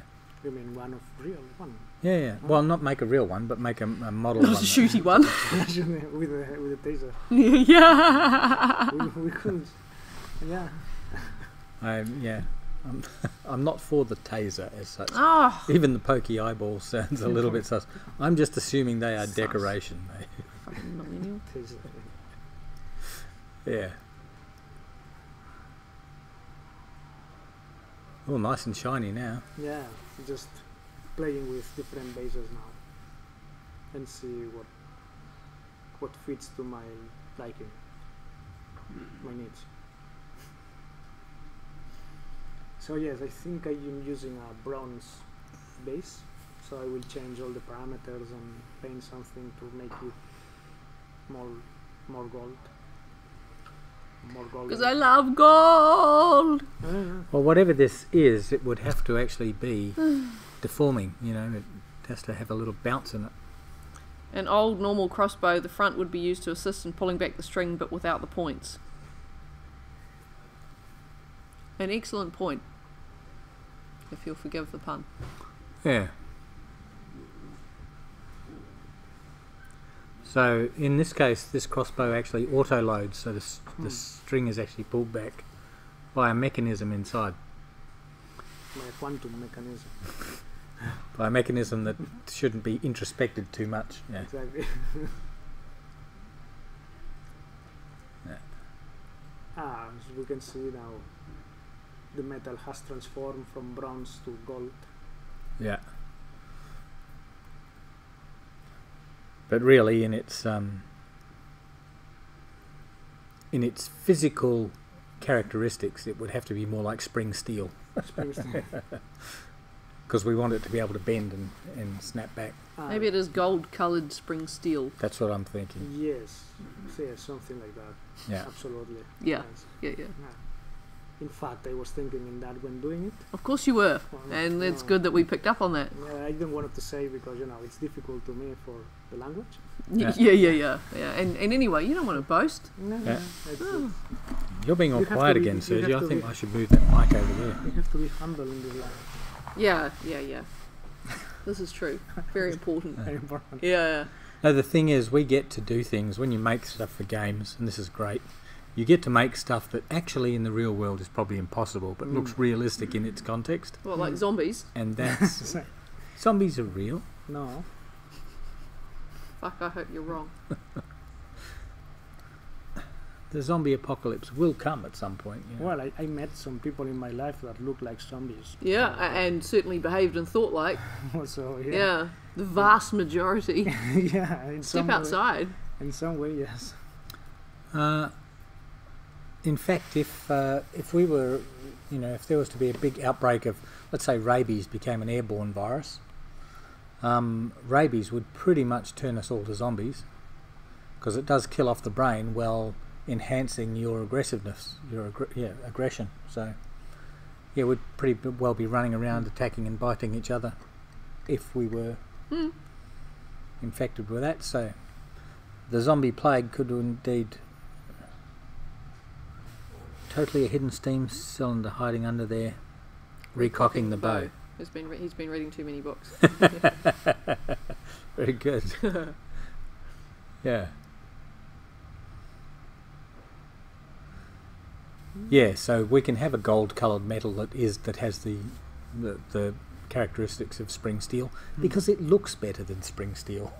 You mean one of real one? Yeah. Well, not make a real one, but make a model Not one. a shooty one. with a taser. Yeah. we couldn't. Yeah. I'm not for the taser as such. Oh, Even the pokey eyeball sounds a little bit sus. I'm just assuming they are Sus. decoration. fucking millennial. Taser. Yeah. Oh, nice and shiny now. Yeah, just playing with different bases now, and see what fits to my liking, my needs. So yes, I think I am using a bronze base, so I will change all the parameters and paint something to make it more gold. More gold. Because I love gold. Well, whatever this is, it would have to actually be deforming, it has to have a little bounce in it. An old normal crossbow, the front would be used to assist in pulling back the string but without the points. An excellent point, if you'll forgive the pun. Yeah. So in this case, this crossbow actually auto-loads, so the string is actually pulled back by a mechanism inside. My quantum mechanism. By a mechanism that shouldn't be introspected too much. Yeah. Exactly. Yeah. As we can see now, the metal has transformed from bronze to gold. Yeah. But really, in its physical characteristics, it would have to be more like spring steel, because we want it to be able to bend and snap back. Maybe it is gold-coloured spring steel. That's what I'm thinking. Yes, something like that. Yeah. Absolutely. Yeah. Yes. Yeah. In fact, I was thinking in that when doing it. Of course you were, Well, and it's no. good that we picked up on that. I didn't want to say because it's difficult to me for the language. Yeah. And anyway, you don't want to boast. No, Yeah. it's You're being all You have quiet to be- again, you Sergi. I have to think be- I should move that mic over there. you have to be humble in this life. Yeah. This is true. Very important. Very important. Yeah. No, the thing is, we get to do things when you make stuff for games, and this is great. You get to make stuff that actually in the real world is probably impossible, but looks realistic in its context. Well, like zombies. And that's... Zombies are real. No. Fuck, I hope you're wrong. The zombie apocalypse will come at some point. Well, I met some people in my life that look like zombies. Yeah, and certainly behaved and thought like. So Yeah. The vast majority. yeah. In Step some outside. Way, in some way, yes. In fact, if we were, if there was to be a big outbreak of, let's say, rabies became an airborne virus, rabies would pretty much turn us all to zombies, because it does kill off the brain while enhancing your aggressiveness, your aggression. So, yeah, we'd pretty well be running around attacking and biting each other if we were infected with that. So, the zombie plague could indeed... Totally a hidden steam cylinder hiding under there, recocking the bow. He's been reading too many books. Very good. Yeah. Yeah, so we can have a gold-coloured metal that has the characteristics of spring steel because it looks better than spring steel.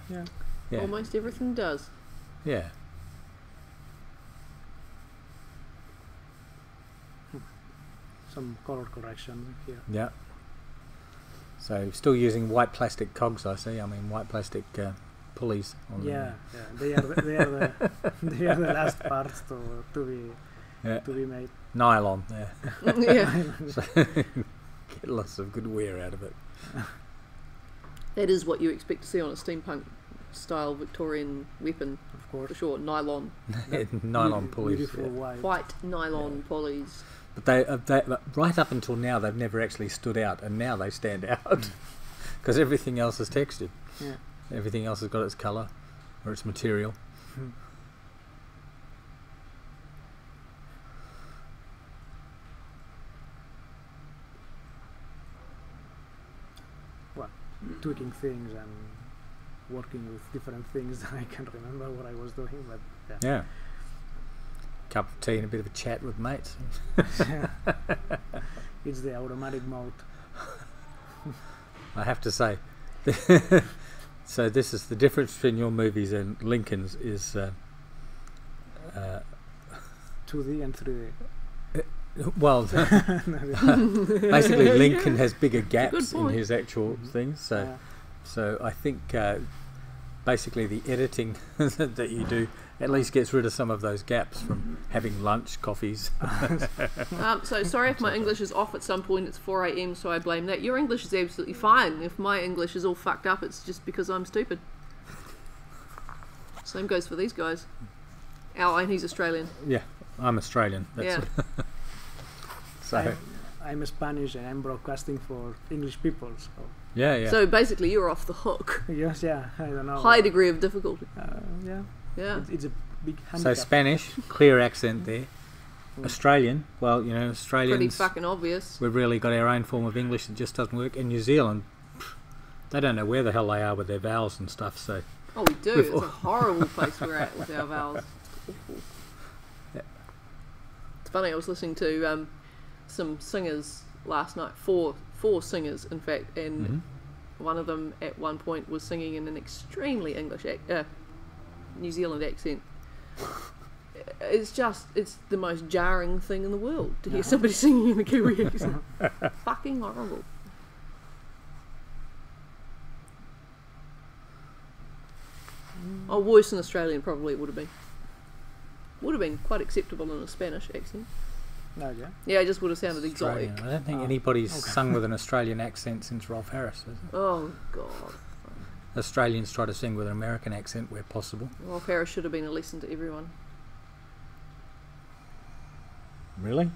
Yeah. Yeah. Almost everything does. Yeah. Some color correction here. Yeah. So still using white plastic cogs, I see. I mean, white plastic pulleys. On Yeah, they are the last parts to be made. Nylon. Yeah. Yeah. So get lots of good wear out of it. That is what you expect to see on a steampunk style Victorian weapon, Of course. for sure. Nylon. Nylon pulleys. Beautiful Yeah. white. Nylon pulleys. But they right up until now they've never actually stood out, and now they stand out because everything else is textured. Yeah. Everything else has got its colour or its material. Well, tweaking things and working with different things. I can't remember what I was doing, but Yeah. Cup of tea and a bit of a chat with mates. it's the automatic mode. I have to say. So this is the difference between your movies and Lincoln's is 2D and 3D. well basically Lincoln has bigger gaps good in point. his actual things. So I think basically the editing that you do at least gets rid of some of those gaps from having lunch, coffees. So sorry if my English is off at some point. It's 4 a.m, so I blame that. Your English is absolutely fine. If my English is all fucked up, it's just because I'm stupid. Same goes for these guys. And he's Australian. Yeah, I'm Australian. That's so I'm Spanish and I'm broadcasting for English people. So yeah. So basically, you're off the hook. yes, yeah, I don't know. High degree of difficulty. Yeah, Yeah. it's a big So handicap. Spanish, clear accent there. Australian, well, you know, Pretty Australians, fucking obvious. we've really got our own form of English that just doesn't work. In New Zealand, they don't know where the hell they are with their vowels and stuff, so... Oh, we do. It's a horrible place we're at with our vowels. It's awful. Yeah. It's funny, I was listening to some singers last night, four singers, in fact, and one of them at one point was singing in an extremely English New Zealand accent. It's the most jarring thing in the world to hear somebody singing in a Kiwi accent. Fucking horrible. Oh, worse than Australian probably it would have been. Would have been quite acceptable in a Spanish accent. No, yeah. Yeah, it just would have sounded exotic. Australian. I don't think anybody's sung with an Australian accent since Rolf Harris. Has it? Oh, God. Australians try to sing with an American accent where possible. Rolf Harris should have been a lesson to everyone. Really?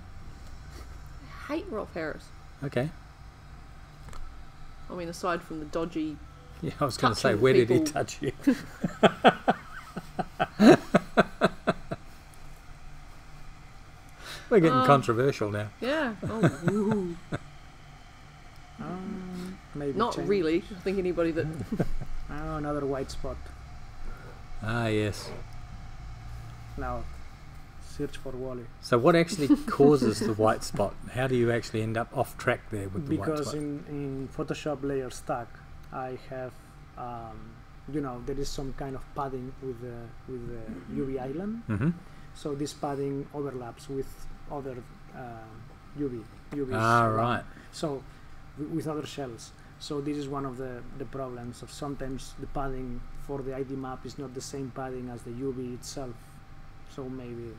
I hate Rolf Harris. Okay. I mean, aside from the dodgy... Yeah, I was going to say, Touching where did he people. touch you? We're getting controversial now. Yeah. Oh, ooh. Maybe Not change. really. I think anybody that... Oh, another white spot. Ah, yes. Now, search for Wally. So what actually causes the white spot? How do you actually end up off track there with the white Because spot? in Photoshop layer stack, I have, there is some kind of padding with the UV island. Mm-hmm. So this padding overlaps with other UVs. Ah, right. So with other shells. So this is one of the problems of sometimes the padding for the ID map is not the same padding as the UV itself. So maybe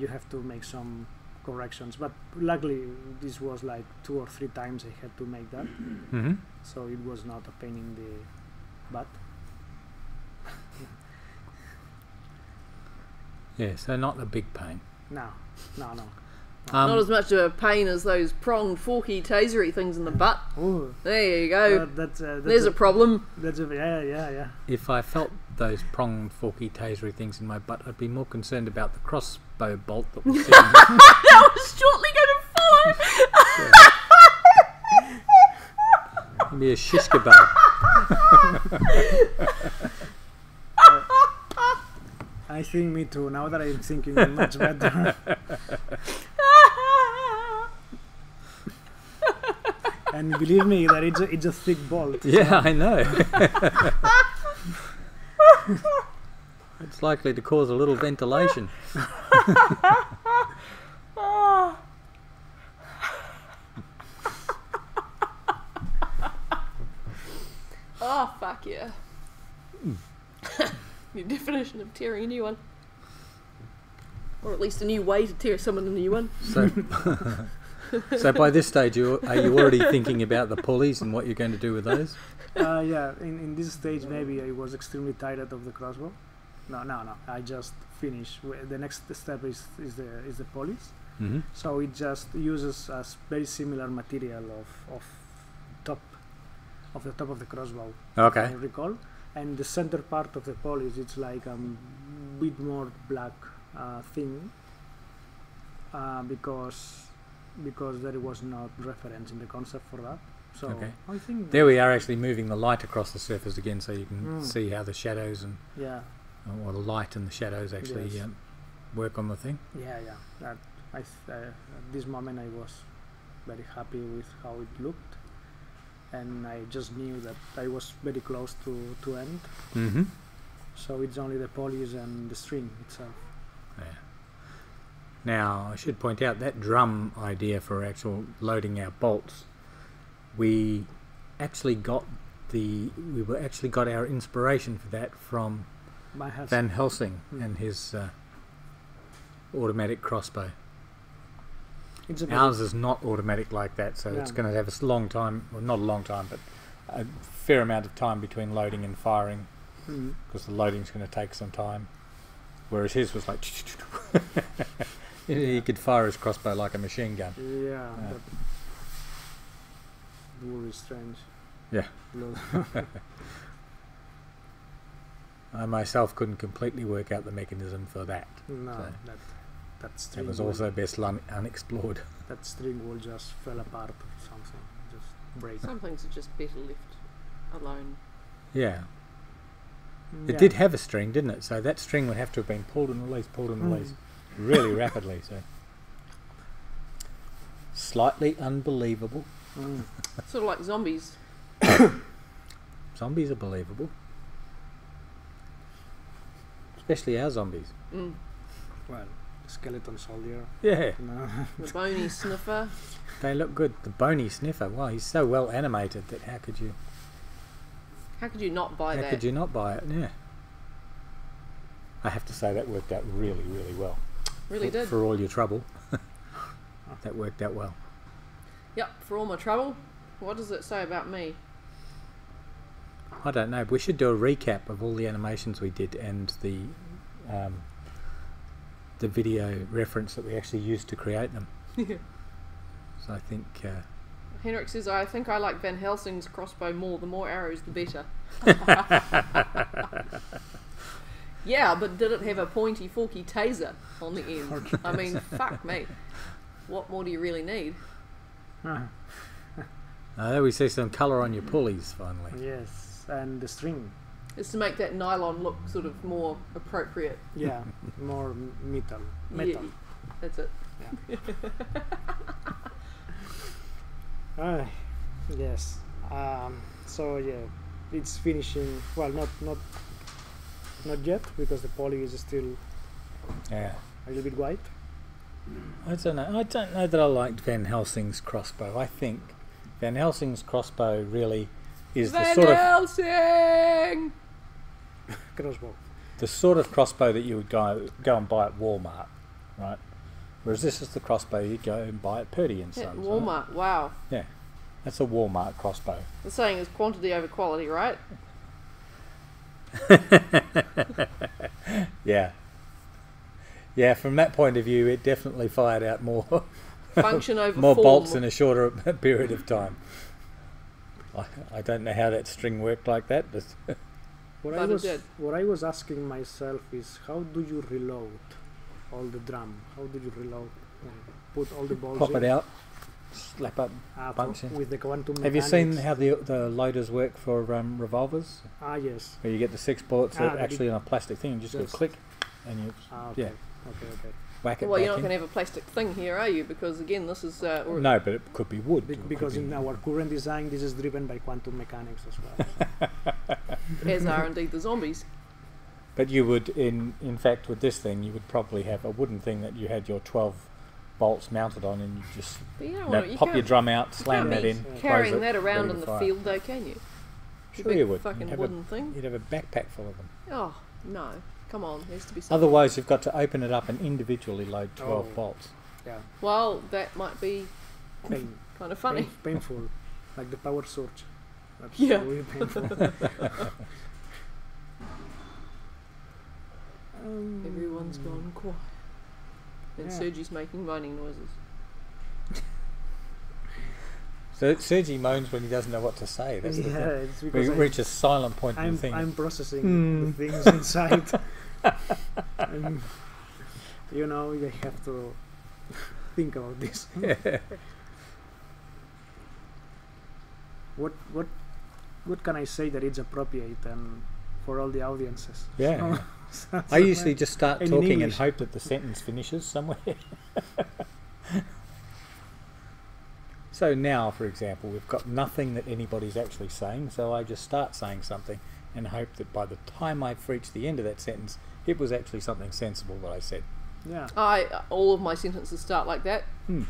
you have to make some corrections. But luckily this was like 2 or 3 times I had to make that. Mm-hmm. So it was not a pain in the butt. Yeah, so not a big pain. No. Not as much of a pain as those pronged, forky, tasery things in the butt. Ooh, There you go. that's There's a problem. That's a yeah. If I felt those pronged, forky, tasery things in my butt, I'd be more concerned about the crossbow bolt that was sitting there. That was shortly going to follow. It'd be a shish kebab. I think me too. Now that I'm thinking much better. And believe me that it's a thick bolt. Yeah, I know. It's likely to cause a little ventilation. Oh, fuck yeah. Your definition of tearing a new one. Or at least a new way to tear someone a new one. So, so by this stage, are you already thinking about the pulleys and what you're going to do with those? Yeah, in this stage maybe I was extremely tired of the crossbow. No. I just finished. The next step is the pulleys. Mm-hmm. So it just uses a very similar material of the top of the crossbow. Okay. I recall, and the center part of the pulleys, it's like a bit more black thing because there was no reference in the concept for that. So Okay. I think There we are, actually moving the light across the surface again, so you can see how the shadows and or the light and the shadows actually Yes. work on the thing. Yeah. That at this moment I was very happy with how it looked, and I just knew that I was very close to end. Mm-hmm. So it's only the pulleys and the string itself. Yeah. Now I should point out that drum idea for actual loading our bolts, we actually got our inspiration for that from My house. Van Helsing and his automatic crossbow. It's a Ours is not automatic like that, so it's Yeah. going to have a long time, well, not a long time, but a fair amount of time between loading and firing, because the loading's going to take some time. Whereas his was like, he could fire his crossbow like a machine gun. Yeah. That would be strange. Yeah. Lo- I myself couldn't completely work out the mechanism for that. No, So, that string. it was will- also best unexplored. that string will just fall apart or something, just break. Some things are just better left alone. Yeah. It Yeah. did have a string, didn't it? So that string would have to have been pulled and released really rapidly. So slightly unbelievable. Sort of like zombies. Zombies are believable. Especially our zombies. Mm. Well, skeleton soldier. Yeah. No. The bony sniffer. They look good. The bony sniffer. Wow, he's so well animated that how could you not buy that? could you not buy it? Yeah. I have to say that worked out really, really well. Really did. For all your trouble. That worked out well. Yep, for all my trouble. What does it say about me? I don't know. We should do a recap of all the animations we did and the video reference that we actually used to create them. So I think Henrik says, I think I like Van Helsing's crossbow more. The more arrows, the better. Yeah, but did it have a pointy, forky taser on the end? I mean, fuck me. What more do you really need? there we see some colour on your pulleys finally. Yes, and the string. It's to make that nylon look sort of more appropriate. Yeah, more metal. Yeah, that's it. Yes. So yeah, it's finishing. Well, not yet because the poly is still Yeah. a little bit white. I don't know that I liked Van Helsing's crossbow. I think Van Helsing's crossbow really is Van Helsing! Crossbow. the sort of crossbow that you would go and buy at Walmart, right? Whereas this is the crossbow you'd go and buy at Purdy and At Sons. Walmart, wow. Right? Yeah, that's a Walmart crossbow. The saying is quantity over quality, right? Yeah. Yeah, from that point of view, it definitely fired out more Function over more form. bolts in a shorter period of time. I don't know how that string worked like that, but What But it did. what I was asking myself is, how do you reload all the drum? How do you reload? Put all the balls pop in? it out, slap up. punch in. With the quantum Have you seen mechanics. how the loaders work for revolvers? Yes. Where you get the 6 bullets that the are actually on a plastic thing, you just go Yes. click and you Okay. yeah. Okay. whack it Well, you're back not in. going to have a plastic thing here, are you? Because again, this is... or No, but it could be wood. or it Because could in be- our current design, this is driven by quantum mechanics as well. as are indeed the zombies. But you would, in fact, with this thing, you would probably have a wooden thing that you had your 12 bolts mounted on, and you just But you don't you want know, to, pop your drum out, slam that in, carrying close it, that around ready in to the fire. field, though, can you? Sure Big you would. fucking You'd have wooden thing. You'd have a backpack full of them. Oh no! Come on, there has to be something. Otherwise, you've got to open it up and individually load 12 Oh. bolts. Yeah. Well, that might be Pain, kind of funny. painful, like the power surge. That's Yeah. really painful. Everyone's gone quiet, and Yeah. Sergi's making moaning noises. So Sergi moans when he doesn't know what to say. That's the Yeah, thing. it's because We reach a silent point in I'm the thing. I'm processing Hmm. the things inside. And, you know, I have to think about this. What can I say that it's appropriate and for all the audiences? Yeah. So, I usually just start And in talking and English. hope that the sentence finishes somewhere. So now, for example, we've got nothing that anybody's actually saying, so I just start saying something and hope that by the time I've reached the end of that sentence, it was actually something sensible that I said. yeah. All of my sentences start like that. Hmm.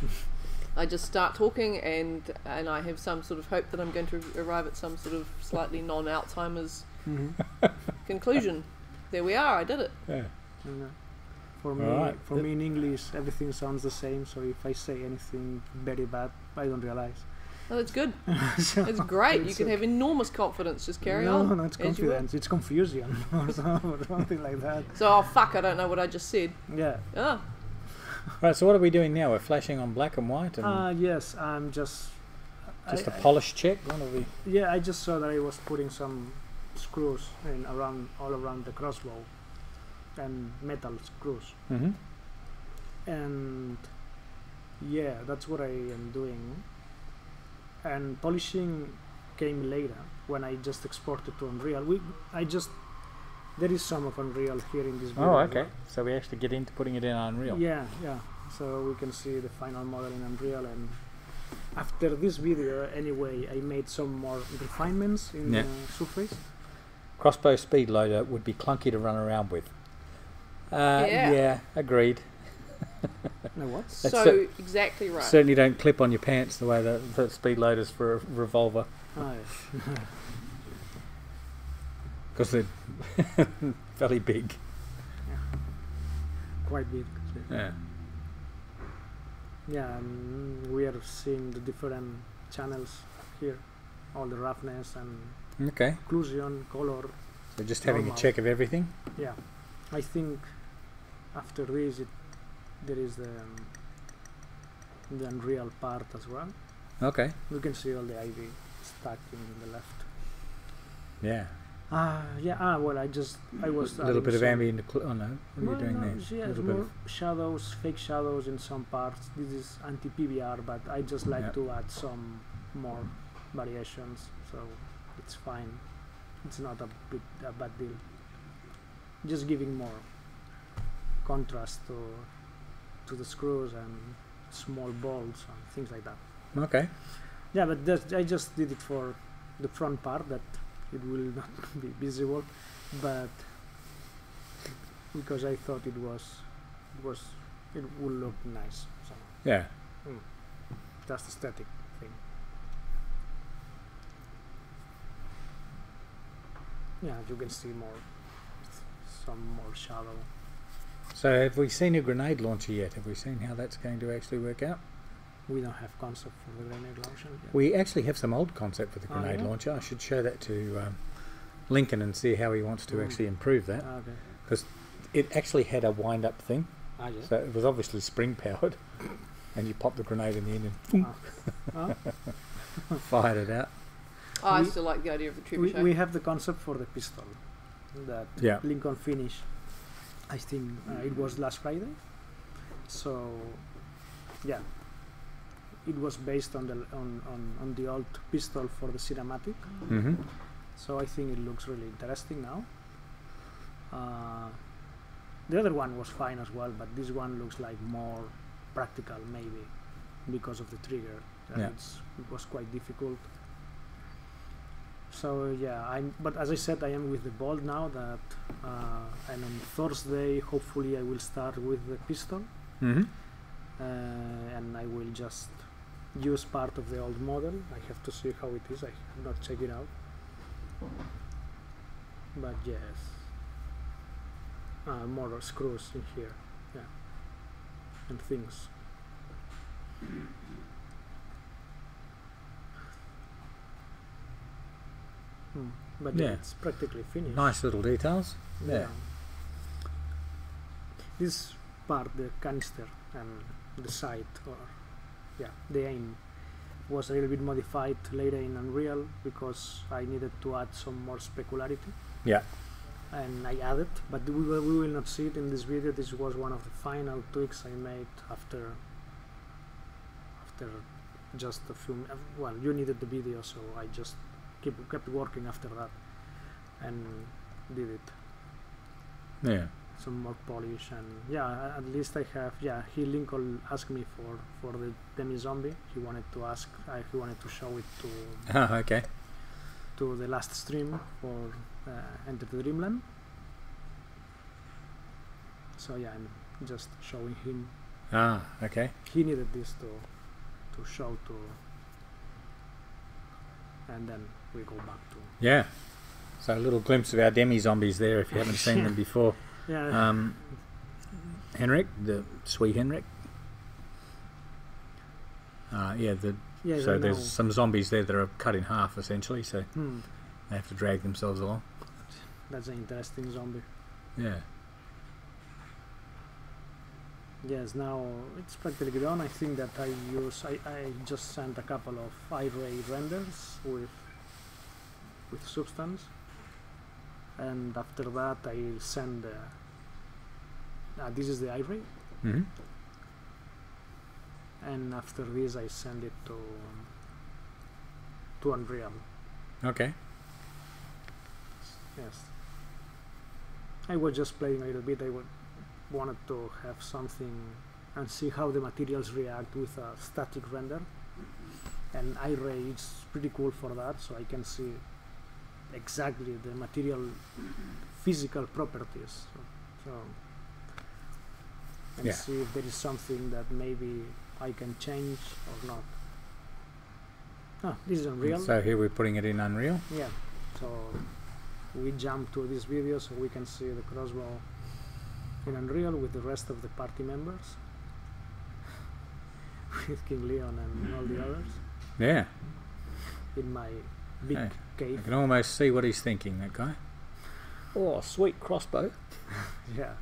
I just start talking, and I have some sort of hope that I'm going to arrive at some sort of slightly non-Alzheimer's conclusion. There we are. I did it. Yeah. And, for me, Alright. in English, everything sounds the same. So if I say anything very bad, I don't realize. Oh, that's good. So It's great. You it's can okay. have enormous confidence. Just carry no, on. No, it's as you will. confidence. It's confusion or something like that. So, oh fuck! I don't know what I just said. Yeah. Oh, Right, so what are we doing now? We're flashing on black and white and Yes, I'm just. a polish check. What are we? Yeah, I just saw that I was putting some screws in all around the crossbow, and metal screws, Mm-hmm. and yeah, that's what I am doing. And polishing came later when I just exported to Unreal. There is some of Unreal here in this video. Oh, as okay. well. So we actually get into putting it in Unreal. Yeah, yeah. So we can see the final model in Unreal, and after this video, anyway, I made some more refinements in Yeah. the surface. Crossbow speed loader would be clunky to run around with. Yeah. Yeah, agreed. No, what? so exactly right. Certainly don't clip on your pants the way the speed loaders for a revolver, Oh, yeah. because they're fairly big. Quite big. Yeah. Yeah, and we are seeing the different channels here, all the roughness and Okay. occlusion, color. So just having a Normal. check of everything. Yeah, I think after this there is the Unreal part as well. Okay. We can see all the ivy stacking in the left. Yeah. Well, I was A little bit of some- ambient. Oh no. What are you doing there? Yeah, A little more bit of. shadows, fake shadows in some parts. This is anti-PBR, but I just like Yep. to add some more variations, so it's fine. It's not a bad deal. Just giving more contrast to the screws and small bolts and things like that. Okay. Yeah, but I just did it for the front part that it will not be visible, but because I thought it would look nice. So Yeah. just aesthetic thing. Yeah, you can see some more shadow. So have we seen a grenade launcher yet? Have we seen how that's going to actually work out? We don't have concept for the grenade launcher yet. We actually have some old concept for the Oh, grenade yeah? launcher. I should show that to Lincoln and see how he wants to actually improve that. Okay. It actually had a wind-up thing, Ah, yeah. so it was obviously spring-powered, and you pop the grenade in the end and fired it out. I we- still like the idea of the we trebuchet. have the concept for the pistol that Yeah. Lincoln finished. I think it was last Friday. So yeah, it was based on the old pistol for the cinematic. Mm-hmm. So I think it looks really interesting now. The other one was fine as well, but this one looks like more practical, maybe because of the trigger. And Yeah. it was quite difficult. So yeah, but as I said, I am with the bolt now. And on Thursday, hopefully, I will start with the pistol, Mm-hmm. and I will just use part of the old model. I have to see how it is. I have not checked it out. But yes, more screws in here, yeah, and things. But yeah, Yeah. it's practically finished. Nice little details. Yeah. This part, the canister and the sight, or the aim, was a little bit modified later in Unreal because I needed to add some more specularity. Yeah. And I added, but we will not see it in this video. This was one of the final tweaks I made after just a few. Well, you needed the video, so I just kept working after that and did it. Yeah. Some more polish, and at least I have. Lincoln asked me for the demi zombie. He wanted to show it to Oh, okay. to the last stream for Enter the Dreamland. So yeah, I'm just showing him. Ah, okay. He needed this to show to, and then we go back to. Yeah. So a little glimpse of our demi zombies there if you haven't seen them before. Yeah. Henrik, the sweet Henrik. So there's some zombies there that are cut in half essentially, so they have to drag themselves along. That's an interesting zombie. Yeah. Yes, now it's practically done. I think that I just sent a couple of iRay renders with Substance, and after that I send this is the iRay, Mm-hmm. and after this I send it to Unreal. Okay. Yes, I was just playing a little bit. Wanted to have something and see how the materials react with a static render, and iRay is pretty cool for that, so I can see exactly the material physical properties, and see if there is something that maybe I can change or not. This is Unreal. So here we're putting it in Unreal. Yeah, so we jump to this video so we can see the crossbow in Unreal with the rest of the party members, with King Leon and all the others, Yeah. in my big I cave. can almost see what he's thinking, that guy. Oh, sweet crossbow. Yeah.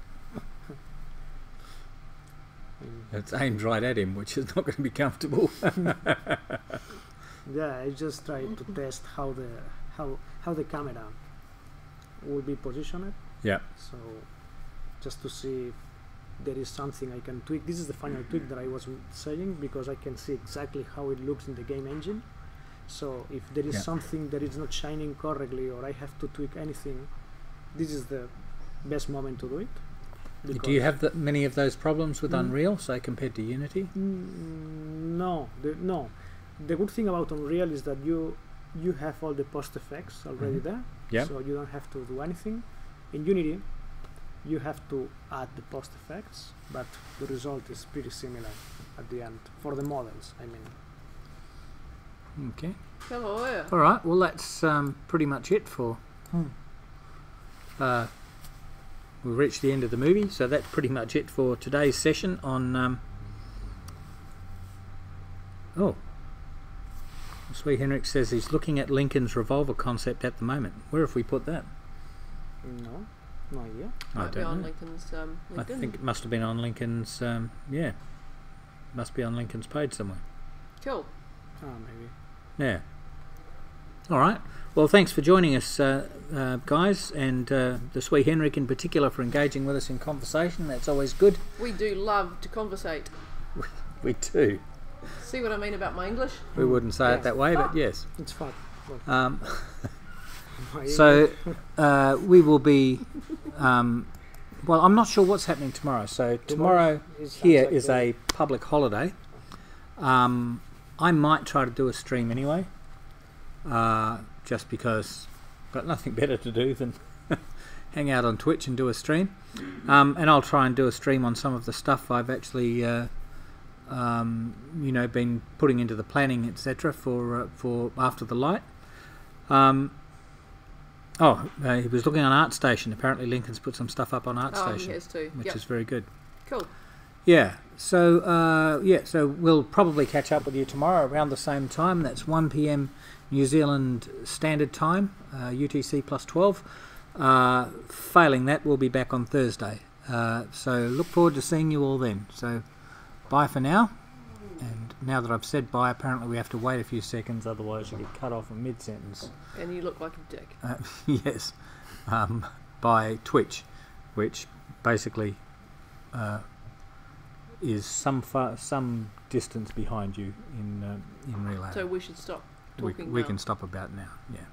It's aimed right at him, which is not going to be comfortable. Yeah, I just tried to test how the camera will be positioned. Yeah. So just to see if there is something I can tweak. This is the final tweak that I was saying, because I can see exactly how it looks in the game engine. So if there is something that is not shining correctly, or I have to tweak anything, this is the best moment to do it. Do you have many of those problems with Unreal, say, compared to Unity? No. The good thing about Unreal is that you have all the post effects already there, so you don't have to do anything. In Unity, you have to add the post effects, but the result is pretty similar at the end for the models, I mean. Okay. Hello, yeah. All right. Well, that's pretty much it for. We've reached the end of the movie, so that's pretty much it for today's session on. Sweet Henrik says he's looking at Lincoln's revolver concept at the moment. Where have we put that? No idea. Might be don't on know. Lincoln's LinkedIn. I think it must have been on Lincoln's. Must be on Lincoln's page somewhere. Cool. Maybe. Yeah. All right. Well, thanks for joining us, guys, and the Sweet Henrik in particular for engaging with us in conversation. That's always good. We do love to conversate. We do. See what I mean about my English? We wouldn't say it that way, but yes. It's fun. So we will be. Well, I'm not sure what's happening tomorrow. So tomorrow here is a public holiday. I might try to do a stream anyway. just because I've got nothing better to do than hang out on Twitch and do a stream. And I'll try and do a stream on some of the stuff I've actually been putting into the planning, etc. for After the Light. He was looking on ArtStation. Apparently Lincoln's put some stuff up on ArtStation. He has too. Which is very good. Cool. Yeah. So we'll probably catch up with you tomorrow around the same time. That's 1 p.m. New Zealand Standard Time, UTC plus 12. Failing that, we'll be back on Thursday. So look forward to seeing you all then. So bye for now. And now that I've said bye, apparently we have to wait a few seconds, otherwise you get cut off in mid-sentence. And you look like a dick. Yes. By Twitch, which basically is some distance behind you in real life. So we should stop talking we now. can stop about now, yeah.